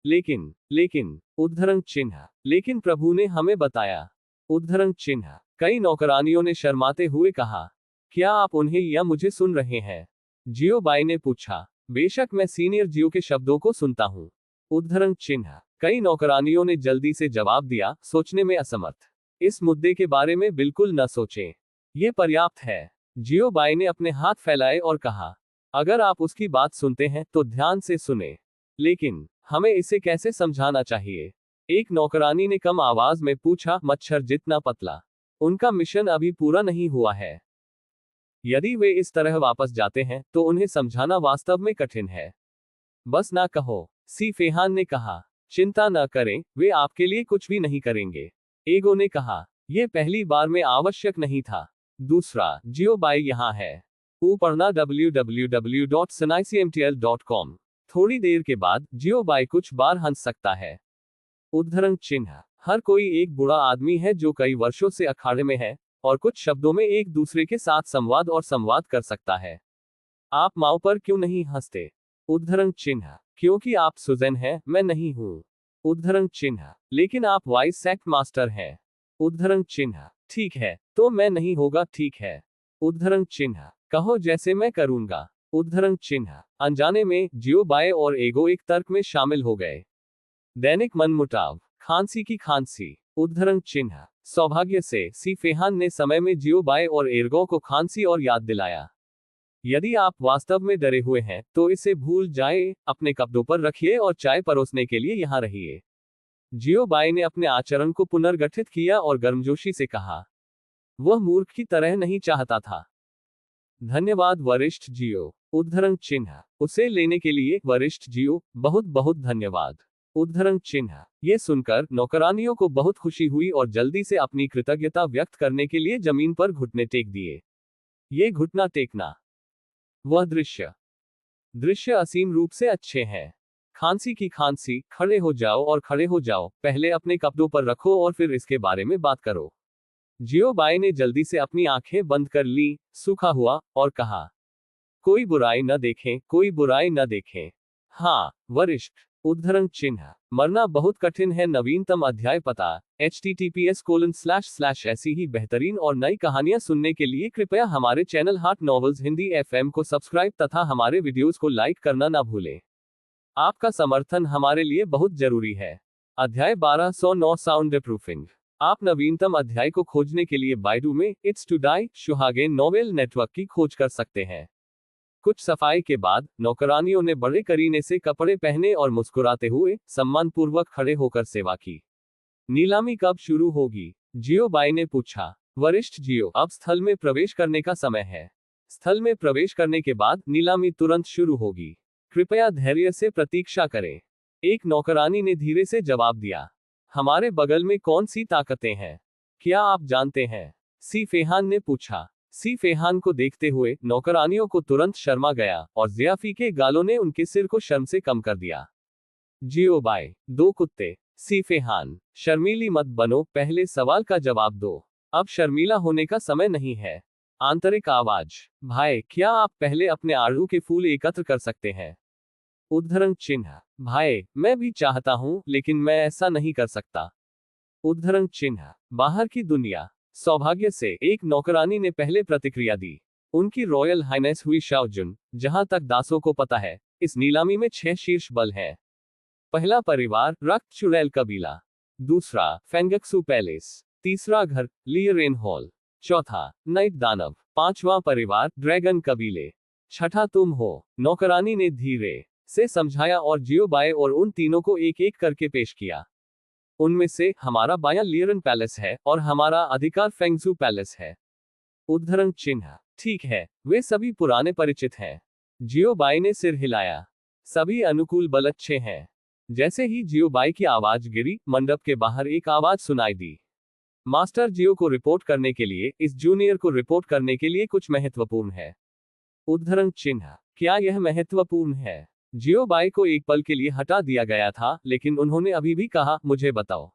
लेकिन उद्धरण चिन्ह, लेकिन प्रभु ने हमें बताया। उद्धरण चिन्ह, कई नौकरानियों ने शर्माते हुए कहा, क्या आप उन्हें या मुझे सुन रहे हैं? जियो बाई ने पूछा। बेशक मैं सीनियर जियो के शब्दों को सुनता हूँ। उद्धरण चिन्ह। कई नौकरानियों ने जल्दी से जवाब दिया, सोचने में असमर्थ। इस मुद्दे के बारे में बिल्कुल न सोचें। ये पर्याप्त है। जियो बाई ने अपने हाथ फैलाए और कहा, अगर आप उसकी बात सुनते हैं तो ध्यान से सुने। लेकिन हमें इसे कैसे समझाना चाहिए? एक नौकरानी ने कम आवाज में पूछा, मच्छर जितना पतला। उनका मिशन अभी पूरा नहीं हुआ है। यदि वे इस तरह वापस जाते हैं तो उन्हें समझाना वास्तव में कठिन है। बस ना कहो, सी फेहान ने कहा। चिंता न करें, वे आपके लिए कुछ भी नहीं करेंगे। एगो ने कहा, यह पहली बार में आवश्यक नहीं था। दूसरा, जियो बाई यहाँ है। पढ़ना www.sunaicmtl.com। थोड़ी देर के बाद जियो बाई कुछ बार हंस सकता है। उद्धरण चिन्ह। हर कोई एक बुरा आदमी है जो कई वर्षों से अखाड़े में है और कुछ शब्दों में एक दूसरे के साथ संवाद कर सकता है। आप माओ पर क्यों नहीं हंसते? उद्धरण चिन्ह। क्योंकि आप सुजैन हैं, मैं नहीं हूं। उद्धरण चिन्ह। लेकिन आप वाइस सेक्ट मास्टर हैं। उद्धरण चिन्ह। ठीक है, तो मैं नहीं होगा, ठीक है। उद्धरण चिन्ह। कहो जैसे मैं करूंगा। उद्धरण चिन्ह। अनजाने में जियो बाई और एगो एक तर्क में शामिल हो गए। दैनिक मनमुटाव। खांसी की खांसी। उद्धरण चिन्ह। सौभाग्य से सी फेहान ने समय में जियो बाई और एर्गो को खांसी और याद दिलाया। यदि आप वास्तव में डरे हुए हैं तो इसे भूल जाएं, अपने कपड़ों पर रखिए और चाय परोसने के लिए यहां रहिए। जियो बाई ने अपने आचरण को पुनर्गठित किया और गर्मजोशी से कहा, वह मूर्ख की तरह नहीं चाहता था। धन्यवाद वरिष्ठ जियो। उद्धरण चिन्ह। उसे लेने के लिए वरिष्ठ जियो, बहुत बहुत धन्यवाद। उद्धरण चिन्ह। ये सुनकर नौकरानियों को बहुत खुशी हुई और जल्दी से अपनी कृतज्ञता व्यक्त करने के लिए जमीन पर घुटने टेक दिए। ये घुटना टेकना। वह दृश्य असीम रूप से अच्छे हैं। खांसी की खांसी। खड़े हो जाओ और खड़े हो जाओ, पहले अपने कपड़ों पर रखो और फिर इसके बारे में बात करो। जियो बाई ने जल्दी से अपनी आंखें बंद कर ली, सूखा हुआ, और कहा, कोई बुराई न देखें, कोई बुराई न देखें। हाँ, वरिष्ठ। उद्धरण चिन्ह। मरना बहुत कठिन है। नवीनतम अध्याय पता https:// ऐसी ही बेहतरीन और नई कहानियां सुनने के लिए कृपया हमारे चैनल हाट नॉवेल्स हिंदी FM को सब्सक्राइब तथा हमारे वीडियोस को लाइक करना ना भूलें। आपका समर्थन हमारे लिए बहुत जरूरी है। अध्याय 1209 साउंड प्रूफिंग। आप नवीनतम अध्याय को खोजने के लिए बाइडू में इट्स टू डाई सुहागेन नोवेल नेटवर्क की खोज कर सकते हैं। कुछ सफाई के बाद नौकरानियों ने बड़े करीने से कपड़े पहने और मुस्कुराते हुए सम्मानपूर्वक खड़े होकर सेवा की। नीलामी कब शुरू होगी? जियो बाई ने पूछा। वरिष्ठ जियो, अब स्थल में प्रवेश करने का समय है। स्थल में प्रवेश करने के बाद नीलामी तुरंत शुरू होगी। कृपया धैर्य से प्रतीक्षा करें। एक नौकरानी ने धीरे से जवाब दिया। हमारे बगल में कौन सी ताकतें हैं? क्या आप जानते हैं? सी फेहान ने पूछा। सी फेहान को देखते हुए नौकरानियों को तुरंत शर्मा गया और जियाफी के गालों ने उनके सिर को शर्म से कम कर दिया। जियो बाई। दो कुत्ते। सी फेहान। शर्मीली मत बनो, पहले सवाल का जवाब दो। अब शर्मीला होने का समय नहीं है। आंतरिक आवाज। भाई, क्या आप पहले अपने आड़ू के फूल एकत्र कर सकते हैं? उद्धरण चिन्ह। भाई, मैं भी चाहता हूं, लेकिन मैं ऐसा नहीं कर सकता। उद्धरण चिन्ह। बाहर की दुनिया। सौभाग्य से एक नौकरानी ने पहले प्रतिक्रिया दी। उनकी रॉयल हाइनेस हुई शाओजुन। जहां तक दासों को पता है, इस नीलामी में 6 शीर्ष बल हैं। पहला परिवार, रक्त चुड़ैल कबीला। दूसरा, फेंगक्सू पैलेस। तीसरा घर, लियरेन हॉल। चौथा, नाइट दानव। पांचवा परिवार, ड्रैगन कबीले। छठा तुम हो, नौकरानी ने धीरे से समझाया और जियो बाई और उन तीनों को एक एक करके पेश किया। उनमें से हमारा बायां लियरन पैलेस है और हमारा अधिकार फेंगजू पैलेस है। उद्धरण चिन्ह। ठीक है, वे सभी पुराने परिचित हैं। जियो बाई ने सिर हिलाया। सभी अनुकूल बल अच्छे हैं। जैसे ही जियो बाई की आवाज गिरी, मंडप के बाहर एक आवाज सुनाई दी। मास्टर जियो को रिपोर्ट करने के लिए, इस जूनियर को रिपोर्ट करने के लिए कुछ महत्वपूर्ण है। उद्धरण चिन्ह। क्या यह महत्वपूर्ण है? जियो बाई को एक पल के लिए हटा दिया गया था, लेकिन उन्होंने अभी भी कहा, मुझे बताओ।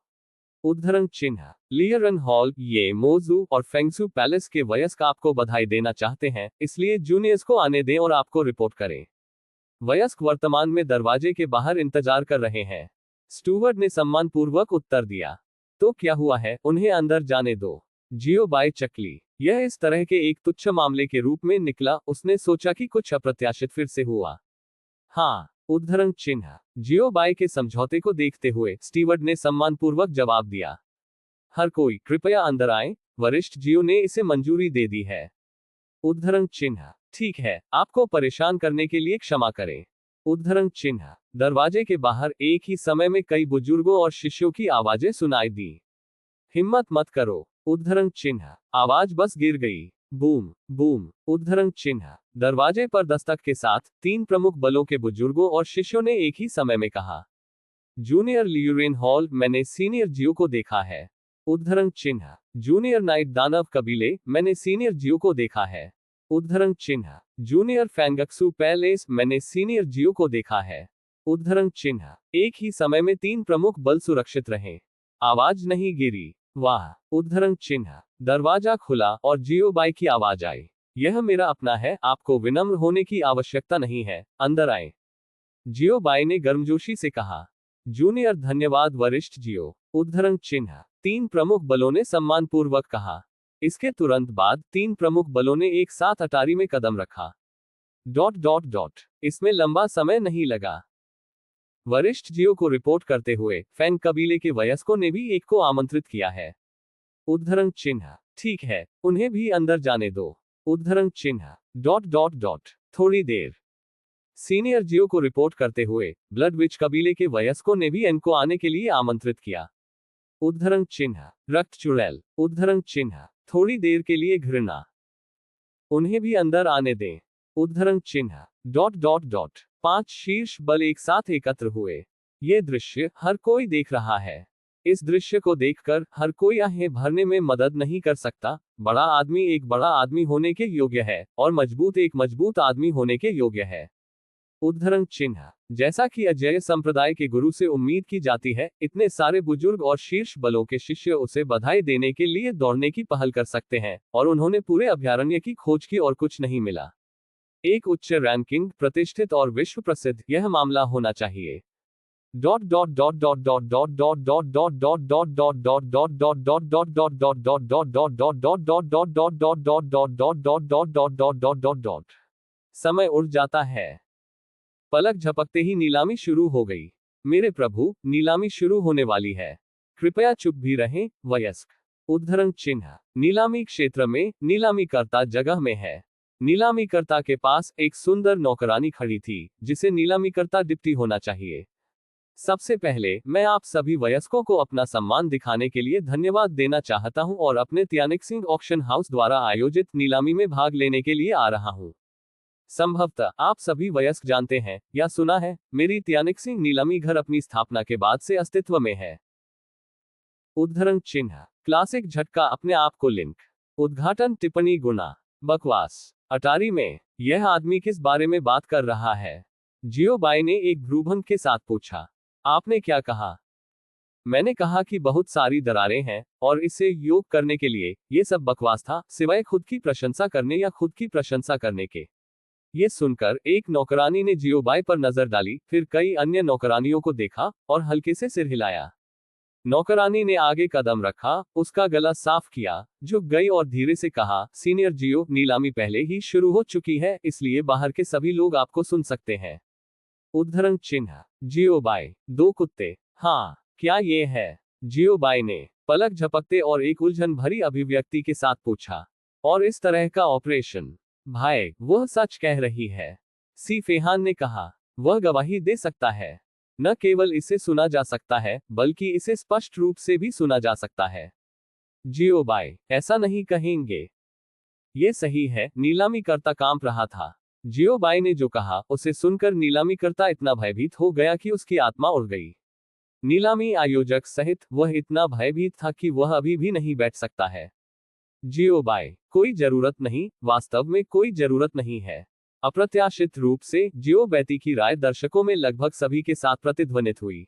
उद्धरण चिन्ह। लियरन हॉल, ये मोजू और फेंगसू पैलेस के वयस्क आपको बधाई देना चाहते हैं, इसलिए जूनियर्स को आने दें और आपको रिपोर्ट करें। वयस्क वर्तमान में दरवाजे के बाहर इंतजार कर रहे हैं। स्टूवर्ड ने सम्मानपूर्वक उत्तर दिया। तो क्या हुआ है, उन्हें अंदर जाने दो। जियो बाय चकली। यह इस तरह के एक तुच्छ मामले के रूप में निकला, उसने सोचा कि कुछ अप्रत्याशित फिर से हुआ। हाँ, उद्धरण चिन्ह। जियो बाय के समझौते को देखते हुए स्टीवर्ड ने सम्मानपूर्वक जवाब दिया, हर कोई कृपया अंदर आए, वरिष्ठ जियो ने इसे मंजूरी दे दी है। उद्धरण चिन्ह। ठीक है, आपको परेशान करने के लिए क्षमा करें। उद्धरण चिन्ह। दरवाजे के बाहर एक ही समय में कई बुजुर्गों और शिष्यों की आवाजें सुनाई दी। हिम्मत मत करो। उद्धरण चिन्ह। आवाज बस गिर गई। Boom boom. उद्धरण चिन्ह। दरवाजे पर दस्तक के साथ 3 प्रमुख बलों के बुजुर्गों और शिष्यों ने एक ही समय में कहा, जूनियर लियूरेन हॉल, मैंने सीनियर जियो को देखा है। उद्धरण चिन्ह। जूनियर नाइट दानव कबीले, मैंने सीनियर जियो को देखा है। उद्धरण चिन्ह। जूनियर फैंगक्सू पैलेस, मैंने सीनियर जियो को देखा है। उद्धरण चिन्ह। एक ही समय में 3 प्रमुख बल सुरक्षित रहे। आवाज नहीं गिरी। वाह। उद्धरण चिन्ह। दरवाजा खुला और जियो बाई की आवाज आई, यह मेरा अपना है, आपको विनम्र होने की आवश्यकता नहीं है, अंदर आए। जियो बाई ने गर्मजोशी से कहा, जूनियर धन्यवाद वरिष्ठ जियो। उद्धरण चिन्ह। 3 प्रमुख बलों ने सम्मानपूर्वक कहा। इसके तुरंत बाद 3 प्रमुख बलों ने एक साथ अटारी में कदम रखा। ... इसमें लंबा समय नहीं लगा। वरिष्ठ जियो को रिपोर्ट करते हुए फैंग कबीले के वयस्कों ने भी एक को आमंत्रित किया है। उद्धरण चिन्ह। ठीक है, उन्हें भी अंदर जाने दो। उद्धरण चिन्ह। ... थोड़ी देर। सीनियर जियो को रिपोर्ट करते हुए ब्लड विच कबीले के वयस्कों ने भी एन को आने के लिए आमंत्रित किया। उद्धरण चिन्ह। रक्त चुड़ैल। उद्धरण चिन्ह। थोड़ी देर के लिए घृणा। उन्हें भी अंदर आने दें। उद्धरण चिन्ह। ... 5 शीर्ष बल एक साथ एकत्र हुए। ये दृश्य हर कोई देख रहा है। इस दृश्य को देखकर हर कोई आहें भरने में मदद नहीं कर सकता। बड़ा आदमी एक बड़ा आदमी होने के योग्य है, और मजबूत एक मजबूत आदमी होने के योग्य है। उद्धरण चिन्ह। जैसा कि अजय संप्रदाय के गुरु से उम्मीद की जाती है, इतने सारे बुजुर्ग और शीर्ष बलों के शिष्य उसे बधाई देने के लिए दौड़ने की पहल कर सकते हैं, और उन्होंने पूरे अभयारण्य की खोज की और कुछ नहीं मिला। एक उच्च रैंकिंग, प्रतिष्ठित और विश्व प्रसिद्ध यह मामला होना चाहिए। समय उड़ जाता है। पलक झपकते ही नीलामी शुरू हो गई। मेरे प्रभु, नीलामी शुरू होने वाली है, कृपया चुप भी रहें, वयस्क। उद्धरण चिन्ह। नीलामी क्षेत्र में नीलामीकर्ता जगह में है। नीलामीकर्ता के पास एक सुंदर नौकरानी खड़ी थी, जिसे नीलामीकर्ता डिप्टी होना चाहिए। सबसे पहले मैं आप सभी वयस्कों को अपना सम्मान दिखाने के लिए धन्यवाद देना चाहता हूं और अपने तियानिक्सिंग ऑक्शन हाउस द्वारा आयोजित नीलामी में भाग लेने के लिए आ रहा हूं। संभवतः आप सभी वयस्क जानते हैं या सुना है, मेरी तियानिक्सिंग नीलामी घर अपनी स्थापना के बाद से अस्तित्व में है। उद्धरण चिन्ह। क्लासिक झटका अपने आप को लिंक। उद्घाटन टिप्पणी गुना। बकवास। अटारी में यह आदमी किस बारे में बात कर रहा है? जियो बाई ने एक भ्रूभंग के साथ पूछा। आपने क्या कहा? मैंने कहा कि बहुत सारी दरारें हैं, और इसे योग करने के लिए ये सब बकवास था, सिवाय खुद की प्रशंसा करने या खुद की प्रशंसा करने के। ये सुनकर एक नौकरानी ने जियो बाई पर नजर डाली, फिर कई अन्य नौकरानियों को देखा और हल्के से सिर हिलाया। नौकरानी ने आगे कदम रखा, उसका गला साफ किया, झुक गई और धीरे से कहा, सीनियर जियो, नीलामी पहले ही शुरू हो चुकी है, इसलिए बाहर के सभी लोग आपको सुन सकते हैं। उद्धरण चिन्ह। जियो बाई। 2 कुत्ते। हाँ, क्या ये है? जियो बाई ने पलक झपकते और एक उलझन भरी अभिव्यक्ति के साथ पूछा। और इस तरह का ऑपरेशन? भाई, वह सच कह रही है, सी फेहान ने कहा। वह गवाही दे सकता है। न केवल इसे सुना जा सकता है, बल्कि इसे स्पष्ट रूप से भी सुना जा सकता है। जियो बाई, ऐसा नहीं कहेंगे। ये सही है, नीलामीकर्ता कांप रहा था। जियो बाई ने जो कहा, उसे सुनकर नीलामीकर्ता इतना भयभीत हो गया कि उसकी आत्मा उड़ गई। नीलामी आयोजक सहित वह इतना भयभीत था कि वह अभी भी नहीं बैठ सकता है। जियो बाई, कोई जरूरत नहीं, वास्तव में कोई जरूरत नहीं है। अप्रत्याशित रूप से जियो बैती की राय दर्शकों में लगभग सभी के साथ प्रतिध्वनित हुई।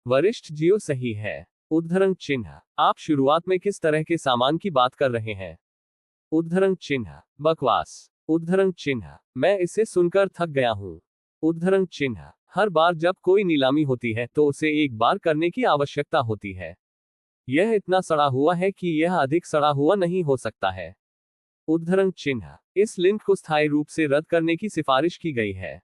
वरिष्ठ जियो सही है। उद्धरण चिन्ह। आप शुरुआत में किस तरह के सामान की बात कर रहे हैं? उद्धरण चिन्ह। बकवास। उद्धरण चिन्ह। मैं इसे सुनकर थक गया हूं। उद्धरण चिन्ह। हर बार जब कोई नीलामी होती है तो उसे एक बार करने की आवश्यकता होती है। यह इतना सड़ा हुआ है कि यह अधिक सड़ा हुआ नहीं हो सकता है। उद्धरण चिन्ह, इस लिंक को स्थायी रूप से रद्द करने की सिफारिश की गई है।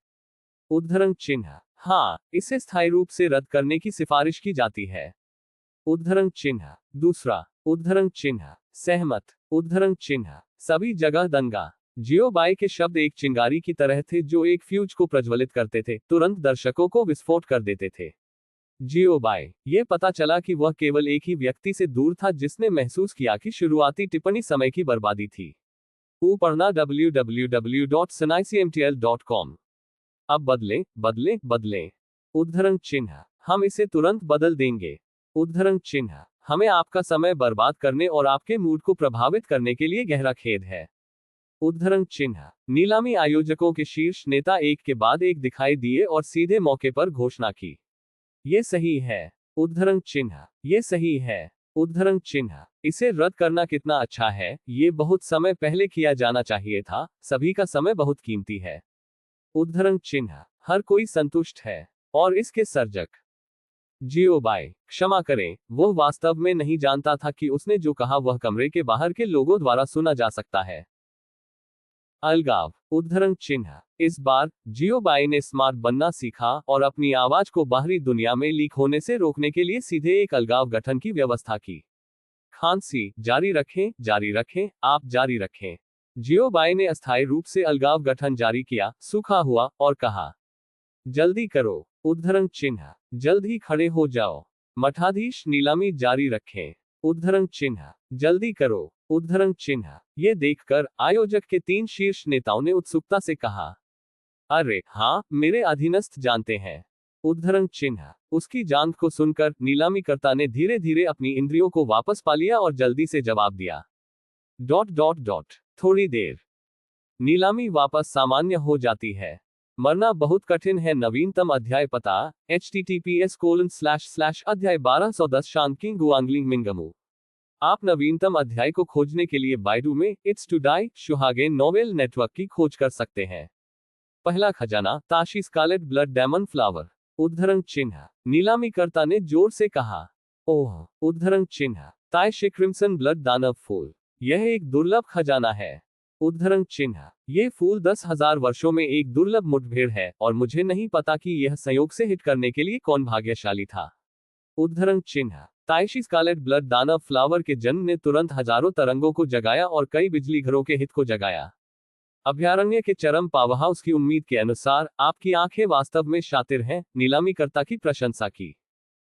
उद्धरण चिन्ह, हाँ, इसे स्थायी रूप से रद्द करने की सिफारिश की जाती है। उद्धरण चिन्ह दूसरा। उद्धरण चिन्ह, सहमत। उद्धरण चिन्ह, सभी जगह दंगा। जियो बाई के शब्द एक चिंगारी की तरह थे जो एक फ्यूज को प्रज्वलित करते थे, तुरंत दर्शकों को विस्फोट कर देते थे। जियो बाई, ये पता चला कि वह केवल एक ही व्यक्ति से दूर था जिसने महसूस किया कि शुरुआती टिप्पणी समय की बर्बादी थी। पढ़ना www.sanaicmtl.com। अब बदलें, बदलें, बदलें। उद्धरण चिन्ह, हम इसे तुरंत बदल देंगे। उद्धरण चिन्ह, हमें आपका समय बर्बाद करने और आपके मूड को प्रभावित करने के लिए गहरा खेद है। उद्धरण चिन्ह, नीलामी आयोजकों के शीर्ष नेता एक के बाद एक दिखाई दिए और सीधे मौके पर घोषणा की, ये सही है। उद्धरण चिन्ह, ये सही है। उद्धरण चिन्ह, इसे रद्द करना कितना अच्छा है, ये बहुत समय पहले किया जाना चाहिए था, सभी का समय बहुत कीमती है। उद्धरण चिन्ह, हर कोई संतुष्ट है। और इसके सर्जक जियो बाई, क्षमा करें, वह वास्तव में नहीं जानता था कि उसने जो कहा वह कमरे के बाहर के लोगों द्वारा सुना जा सकता है। अलगाव। उद्धरण चिन्ह, इस बार जियो बाई ने स्मार्ट बनना सीखा और अपनी आवाज को बाहरी दुनिया में लीक होने से रोकने के लिए सीधे एक अलगाव गठन की व्यवस्था की। खांसी, जारी रखें, जारी रखें, आप जारी रखें। जियो बाई ने अस्थायी रूप से अलगाव गठन जारी किया, सूखा हुआ, और कहा, जल्दी करो। उद्धरण चिन्ह, जल्द ही खड़े हो जाओ। मठाधीश, नीलामी जारी रखें। उद्धरण चिन्ह, जल्दी करो। उद्धरण चिन्ह, ये देखकर आयोजक के 3 शीर्ष नेताओं ने उत्सुकता से कहा, अरे हाँ, मेरे अधीनस्थ जानते हैं। उद्धरण चिन्ह, उसकी जान को सुनकर नीलामीकर्ता ने धीरे धीरे अपनी इंद्रियों को वापस पा लिया और जल्दी से जवाब दिया। ... थोड़ी देर। नीलामी वापस सामान्य हो जाती है। मरना बहुत कठिन है। नवीनतम अध्याय पता https:// अध्याय 1210 शांकिंग गुआंगलिंग मिंगमू। आप नवीनतम अध्याय को खोजने के लिए बाइडू में इट्स टू डाई शुहागेन नोवेल नेटवर्क की खोज कर सकते हैं। पहला खजाना, Tashi scarlet blood demon flower. उद्धरण चिन्ह, नीलामीकर्ता ने जोर से कहा, ओह। उद्धरण चिन्ह, तायशी क्रिम्सन ब्लड दानव फूल। यह एक दुर्लभ खजाना है। उद्धरण चिन्ह, ये फूल 10,000 वर्षों में एक दुर्लभ मुठभेड़ है और मुझे नहीं पता कि यह संयोग से हिट करने के लिए कौन भाग्यशाली था। उद्धरण चिन्ह, तायशी स्कारलेट ब्लड दानव फ्लावर के जन्म ने तुरंत हजारों तरंगों को जगाया और कई बिजली घरों के हित को जगाया। अभयारण्य के चरम पावरहाउस की उम्मीद के अनुसार आपकी आंखें वास्तव में शातिर हैं, नीलामीकर्ता की प्रशंसा की।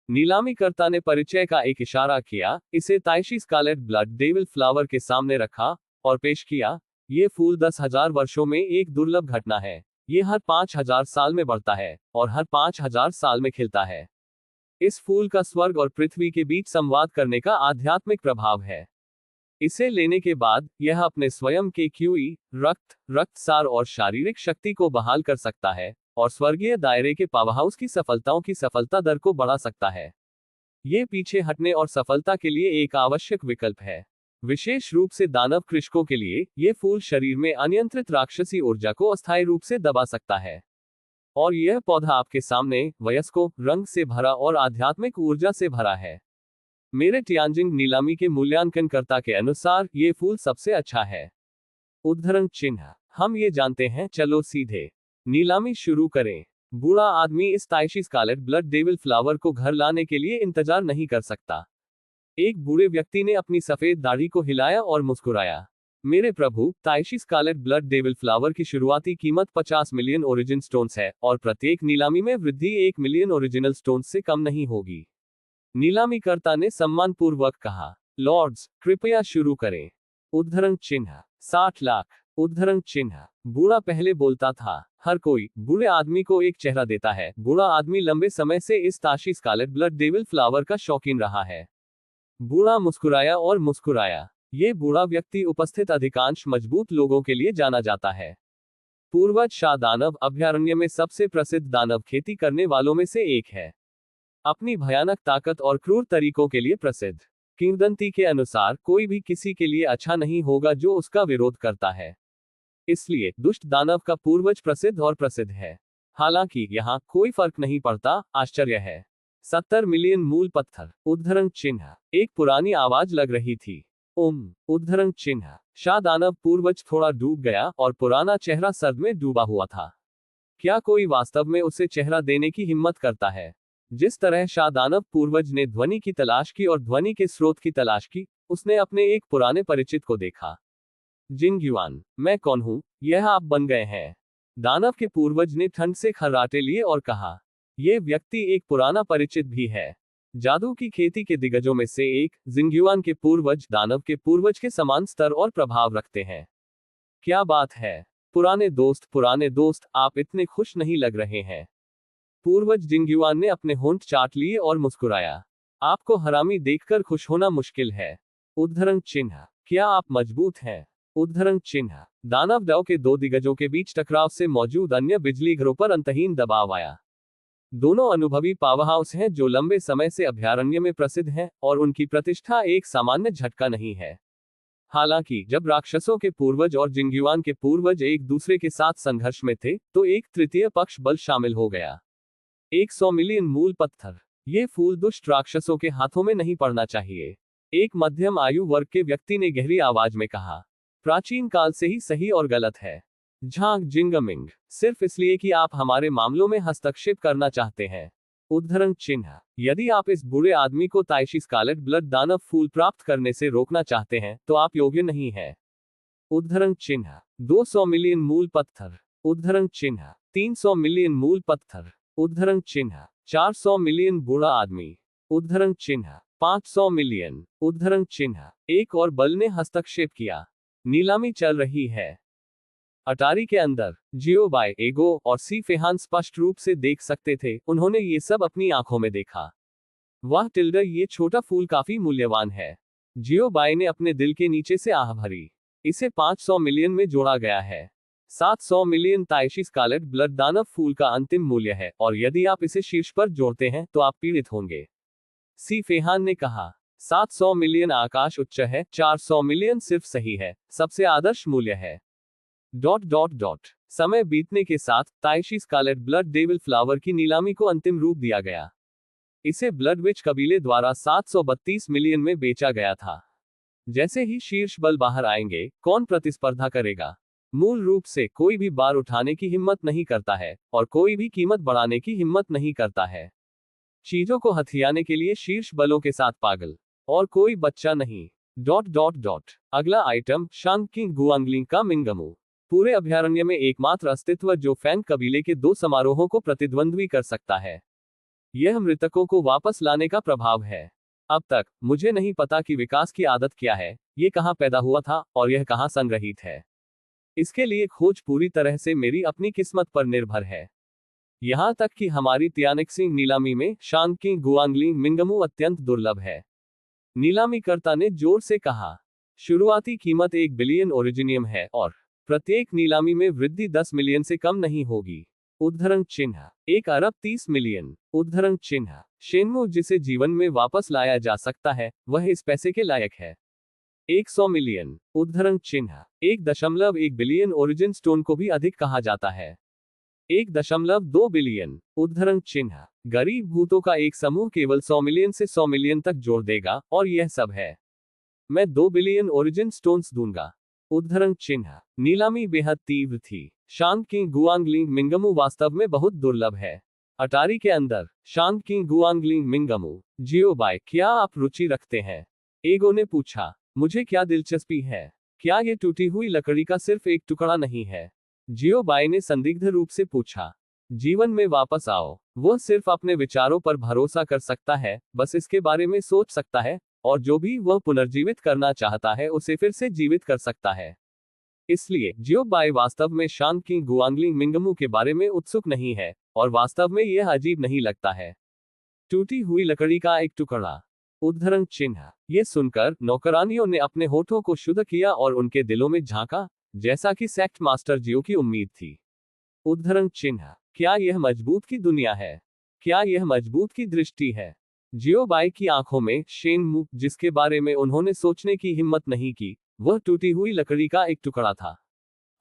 नीलामीकर्ता ने परिचय का एक इशारा किया, इसे तायशी स्कारलेट ब्लड डेविल फ्लावर के सामने रखा और पेश किया। ये फूल 10,000 वर्षों में एक दुर्लभ घटना है। ये हर 5,000 साल में बढ़ता है और हर 5,000 साल में खिलता है। इस फूल का स्वर्ग और पृथ्वी के बीच संवाद करने का आध्यात्मिक प्रभाव है। इसे लेने के बाद यह अपने स्वयं के क्यूई, रक्तसार और शारीरिक शक्ति को बहाल कर सकता है और स्वर्गीय दायरे के पावरहाउस की सफलताओं की सफलता दर को बढ़ा सकता है। ये पीछे हटने और सफलता के लिए एक आवश्यक विकल्प है। विशेष रूप से दानव कृषकों के लिए, ये फूल शरीर में अनियंत्रित राक्षसी ऊर्जा को अस्थायी रूप से दबा सकता है। और यह पौधा आपके सामने वयस्कों, रंग से भरा और आध्यात्मिक ऊर्जा से भरा है। मेरे टियानजिंग नीलामी के मूल्यांकनकर्ता के अनुसार ये फूल सबसे अच्छा है। उद्धरण चिन्ह, हम ये जानते हैं, चलो सीधे नीलामी शुरू करें। बूढ़ा आदमी इस तायशी स्कारलेट ब्लड डेविल फ्लावर को घर लाने के लिए इंतजार नहीं कर सकता। एक बूढ़े व्यक्ति ने अपनी सफेद दाढ़ी को हिलाया और मुस्कुराया। मेरे प्रभु, तायशी स्कारलेट ब्लड डेविल फ्लावर की शुरुआती कीमत 50 मिलियन ओरिजिन स्टोन्स है और प्रत्येक नीलामी में वृद्धि 1 मिलियन ओरिजिनल स्टोन्स से कम नहीं होगी। नीलामीकर्ता ने सम्मानपूर्वक कहा, लॉर्ड्स, कृपया शुरू करें। उद्धरण चिन्ह, 60 लाख। उद्धरण चिन्ह, बूढ़ा पहले बोलता था, हर कोई बूढ़े आदमी को एक चेहरा देता है। बूढ़ा आदमी लंबे समय से इस तायशी स्कारलेट ब्लड डेविल फ्लावर का शौकीन रहा है। बूढ़ा मुस्कुराया और मुस्कुराया। ये बूढ़ा व्यक्ति उपस्थित अधिकांश मजबूत लोगों के लिए जाना जाता है। पूर्वज शाह दानव अभयारण्य में सबसे प्रसिद्ध दानव खेती करने वालों में से एक है। अपनी भयानक ताकत और क्रूर तरीकों के लिए प्रसिद्ध। किंवदंती के अनुसार कोई भी किसी के लिए अच्छा नहीं होगा जो उसका विरोध करता है। इसलिए दुष्ट दानव का पूर्वज प्रसिद्ध और प्रसिद्ध है। हालांकि यहाँ कोई फर्क नहीं पड़ता, आश्चर्य है। 70 मिलियन मूल पत्थर। उद्धरण चिन्ह। एक पुरानी आवाज लग रही थी। उद्धरण चिन्ह। शाह दानव पूर्वज थोड़ा डूब गया और पुराना चेहरा सर्द में डूबा हुआ था। क्या कोई वास्तव में उसे चेहरा देने की हिम्मत करता है? जिस तरह शाह दानव पूर्वज ने ध्वनि की तलाश की और ध्वनि के स्रोत की तलाश की, उसने अपने एक पुराने परिचित को देखा। जिंग युआन, मैं कौन हूं? यह आप बन गए हैं। दानव के पूर्वज ने ठंड से खर्राटे लिए और कहा, यह व्यक्ति एक पुराना परिचित भी है। जादू की खेती के दिग्गजों में से एक, जिंगयुआन के पूर्वज दानव के पूर्वज के समान स्तर और प्रभाव रखते हैं। क्या बात है? पुराने दोस्त, आप इतने खुश नहीं लग रहे हैं। पूर्वज जिंगयुआन ने अपने होंठ चाट लिए और मुस्कुराया। आपको हरामी देखकर खुश होना मुश्किल है। उद्धरण चिन्ह। क्या आप मजबूत हैं? उद्धरण चिन्ह। दानव दव के दो दिग्गजों के बीच टकराव से मौजूद अन्य बिजली घरों पर अंतहीन दबाव आया। दोनों अनुभवी पावरहाउस हैं जो लंबे समय से अभयारण्य में प्रसिद्ध हैं, और उनकी प्रतिष्ठा एक सामान्य झटका नहीं है। हालांकि जब राक्षसों के पूर्वज और जिंगयुआन के पूर्वज एक दूसरे के साथ संघर्ष में थे, तो एक तृतीय पक्ष बल शामिल हो गया। 100 मिलियन मूल पत्थर। ये फूल दुष्ट राक्षसों के हाथों में नहीं पड़ना चाहिए। एक मध्यम आयु वर्ग के व्यक्ति ने गहरी आवाज में कहा। प्राचीन काल से ही सही और गलत है। झांग जिंगमिंग। सिर्फ इसलिए कि आप हमारे मामलों में हस्तक्षेप करना चाहते हैं। उद्धरण चिन्ह। यदि आप इस बुरे आदमी को ताइशी स्कारलेट ब्लड दानव फूल प्राप्त करने से रोकना चाहते हैं, तो आप योग्य नहीं हैं। उद्धरण चिन्ह। 200 मिलियन मूल पत्थर। उद्धरण चिन्ह। 300 मिलियन मूल पत्थर। उद्धरण चिन्ह। 400 मिलियन बूढ़ा आदमी। उद्धरण चिन्ह। 500 मिलियन। उद्धरण चिन्ह। एक और बल ने हस्तक्षेप किया। नीलामी चल रही है। अटारी के अंदर जियो बाय एगो और सी फेहान स्पष्ट रूप से देख सकते थे। उन्होंने ये सब अपनी आंखों में देखा। वाह टिल्डर, ये छोटा फूल काफी मूल्यवान है। जियो बाय ने अपने दिल के नीचे से आह भरी। इसे 500 मिलियन में जोड़ा गया है। 700 मिलियन ताइशी स्कारलेट ब्लड दानव फूल का अंतिम मूल्य है, और यदि आप इसे शीर्ष पर जोड़ते हैं तो आप पीड़ित होंगे। सी फेहान ने कहा। 700 मिलियन आकाश उच्च है, 400 मिलियन सिर्फ सही है, सबसे आदर्श मूल्य है। समय बीतने के साथ ताइशी स्कारलेट ब्लड डेविल फ्लावर की नीलामी को अंतिम रूप दिया गया। इसे ब्लड विच कबीले द्वारा 732 मिलियन में बेचा गया था। जैसे ही शीर्ष बल बाहर आएंगे, कौन प्रतिस्पर्धा करेगा? मूल रूप से कोई भी बार उठाने की हिम्मत नहीं करता है, और कोई भी कीमत बढ़ाने की हिम्मत नहीं करता है। चीजों को हथियाने के लिए शीर्ष बलों के साथ पागल, और कोई बच्चा नहीं। अगला आइटम, शांगकिंग गुआंगलिंग का मिंगमू। पूरे अभयारण्य में एकमात्र अस्तित्व जो फैंग कबीले के दो समारोहों को प्रतिद्वंद्वी कर सकता है। यह मृतकों को वापस लाने का प्रभाव है। अब तक मुझे नहीं पता कि विकास की आदत क्या है, ये कहां पैदा हुआ था और यह कहां संग्रहित है। इसके लिए खोज पूरी तरह से मेरी अपनी किस्मत पर निर्भर है। यहां तक कि हमारी तियानिक्सिंग नीलामी में शांगकिंग गुआंगलिंग मिंगमू अत्यंत दुर्लभ है। नीलामीकर्ता ने जोर से कहा। शुरुआती कीमत 1 बिलियन ओरिजिनियम है, और प्रत्येक नीलामी में वृद्धि 10 मिलियन से कम नहीं होगी। उद्धरण चिन्ह। 1 अरब 30 मिलियन। उद्धरण चिन्ह। शेनमू जिसे जीवन में वापस लाया जा सकता है, वह इस पैसे के लायक है। 100 मिलियन। उद्धरण चिन्ह। 1.1 बिलियन ओरिजिन स्टोन को भी अधिक कहा जाता है। 1.2 बिलियन। उद्धरण चिन्ह। गरीब भूतों का एक समूह केवल 100 मिलियन से 100 मिलियन तक जोड़ देगा, और यह सब है। मैं 2 बिलियन ओरिजिन स्टोन्स दूंगा। उद्धरण चिन्ह। नीलामी बेहद तीव्र थी। शांगकिंग गुआंगलिंग मिंगमू वास्तव में बहुत दुर्लभ है। अटारी के अंदर शांगकिंग गुआंगलिंग मिंगमू। जियो बाय, क्या आप रुचि रखते हैं? एगो ने पूछा। मुझे क्या दिलचस्पी है? क्या ये टूटी हुई लकड़ी का सिर्फ एक टुकड़ा नहीं है? जियो बाय ने संदिग्ध रूप से पूछा। जीवन में वापस आओ। वह सिर्फ अपने विचारों पर भरोसा कर सकता है, बस इसके बारे में सोच सकता है, और जो भी वह पुनर्जीवित करना चाहता है उसे फिर से जीवित कर सकता है। इसलिए जियो बाय वास्तव में शांगकिंग गुआंगलिंग मिंगमू के बारे में उत्सुक नहीं है, और वास्तव में यह अजीब नहीं लगता है। टूटी हुई लकड़ी का एक टुकड़ा। उद्धरण चिन्ह। ये सुनकर नौकरानियों ने अपने होठों को शुद्ध किया और उनके दिलों में झांका, जैसा कि सेक्ट मास्टर जियो की उम्मीद थी। उद्धरण चिन्ह। क्या यह मजबूत की दुनिया है? क्या यह मजबूत की दृष्टि है? जियो बाय की आंखों में शेनमू, जिसके बारे में उन्होंने सोचने की हिम्मत नहीं की, वह टूटी हुई लकड़ी का एक टुकड़ा था।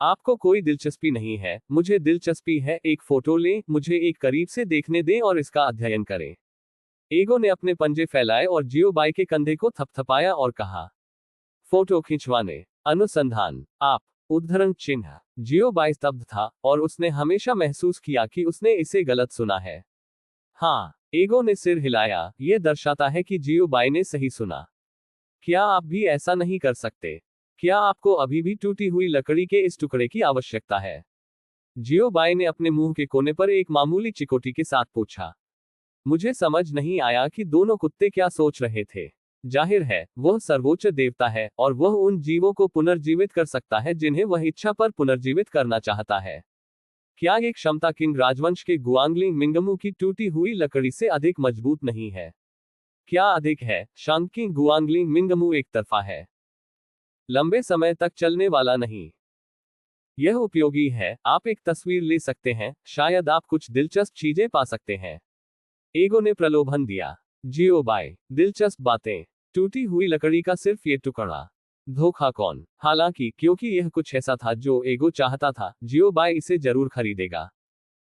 आपको कोई दिलचस्पी नहीं है? मुझे दिलचस्पी है। एक फोटो लें, मुझे एक करीब से देखने दें और इसका अध्ययन करें। ईगो ने अपने पंजे फैलाए और जियोबाई के कंधे को थपथपाया और कहा, फोटो खिंचवाने। अनुसंधान। आप। उद्धरण चिन्ह। जियोबाई स्तब्ध था और उसने हमेशा महसूस किया कि उसने इसे गलत सुना है। हाँ, ईगो ने सिर हिलाया, यह दर्शाता है कि जियोबाई ने सही सुना। क्या आप भी ऐसा नहीं कर सकते? क्या आपको अभी भी टूटी हुई लकड़ी के इस टुकड़े की आवश्यकता है? जियोबाई ने अपने मुंह के कोने पर एक मामूली चिकोटी के साथ पूछा। मुझे समझ नहीं आया कि दोनों कुत्ते क्या सोच रहे थे। जाहिर है, वह सर्वोच्च देवता है और वह उन जीवों को पुनर्जीवित कर सकता है जिन्हें वह इच्छा पर पुनर्जीवित करना चाहता है। क्या ये क्षमता किंग राजवंश के गुआंगलिंग मिंगमू की टूटी हुई लकड़ी से अधिक मजबूत नहीं है? क्या अधिक है? शांकिंग गुआंगलिंग मिंगमू एक तरफा है, लंबे समय तक चलने वाला नहीं। यह उपयोगी है, आप एक तस्वीर ले सकते हैं, शायद आप कुछ दिलचस्प चीजें पा सकते हैं। ईगो ने प्रलोभन दिया। जियोबाई, दिलचस्प बातें। टूटी हुई लकड़ी का सिर्फ ये टुकड़ा। धोखा कौन? हालांकि क्योंकि यह कुछ ऐसा था जो ईगो चाहता था, जियोबाई इसे जरूर खरीदेगा।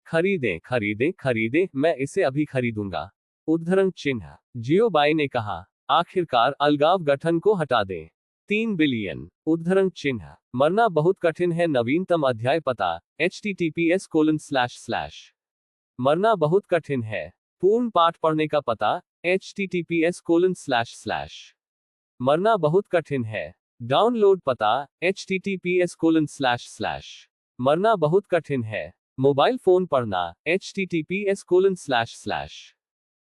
खरीदें, खरीदें, खरीदें, मैं इसे अभी खरीदूंगा। उद्धरण चिन्ह। जियोबाई ने कहा, आखिरकार अलगाव गठन को हटा दें। 3 बिलियन। उद्धरण चिन्ह। मरना बहुत कठिन है। नवीनतम अध्याय पता https:// मरना बहुत कठिन है। पूर्ण पाठ पढ़ने का पता https:// मरना बहुत कठिन है। डाउनलोड पता https:// मरना बहुत कठिन है। मोबाइल फोन पढ़ना https://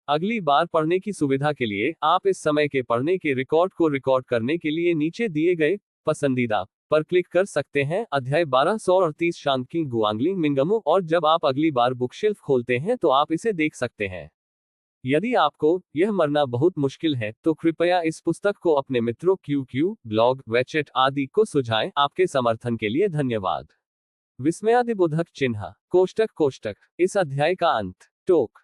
अगली बार पढ़ने की सुविधा के लिए आप इस समय के पढ़ने के रिकॉर्ड को रिकॉर्ड करने के लिए नीचे दिए गए पसंदीदा पर क्लिक कर सकते हैं। अध्याय 1238 शांकिंग गुआंगलिंग मिंगमू। और जब आप अगली बार बुकशेल्फ खोलते हैं तो आप इसे देख सकते हैं। यदि आपको यह मरना बहुत मुश्किल है तो कृपया इस पुस्तक को अपने मित्रों QQ, ब्लॉग, वेचेट आदि को सुझाएं। आपके समर्थन के लिए धन्यवाद। विस्मयादिबोधक चिन्ह। कोष्टक कोष्टक। इस अध्याय का अंत। टोक।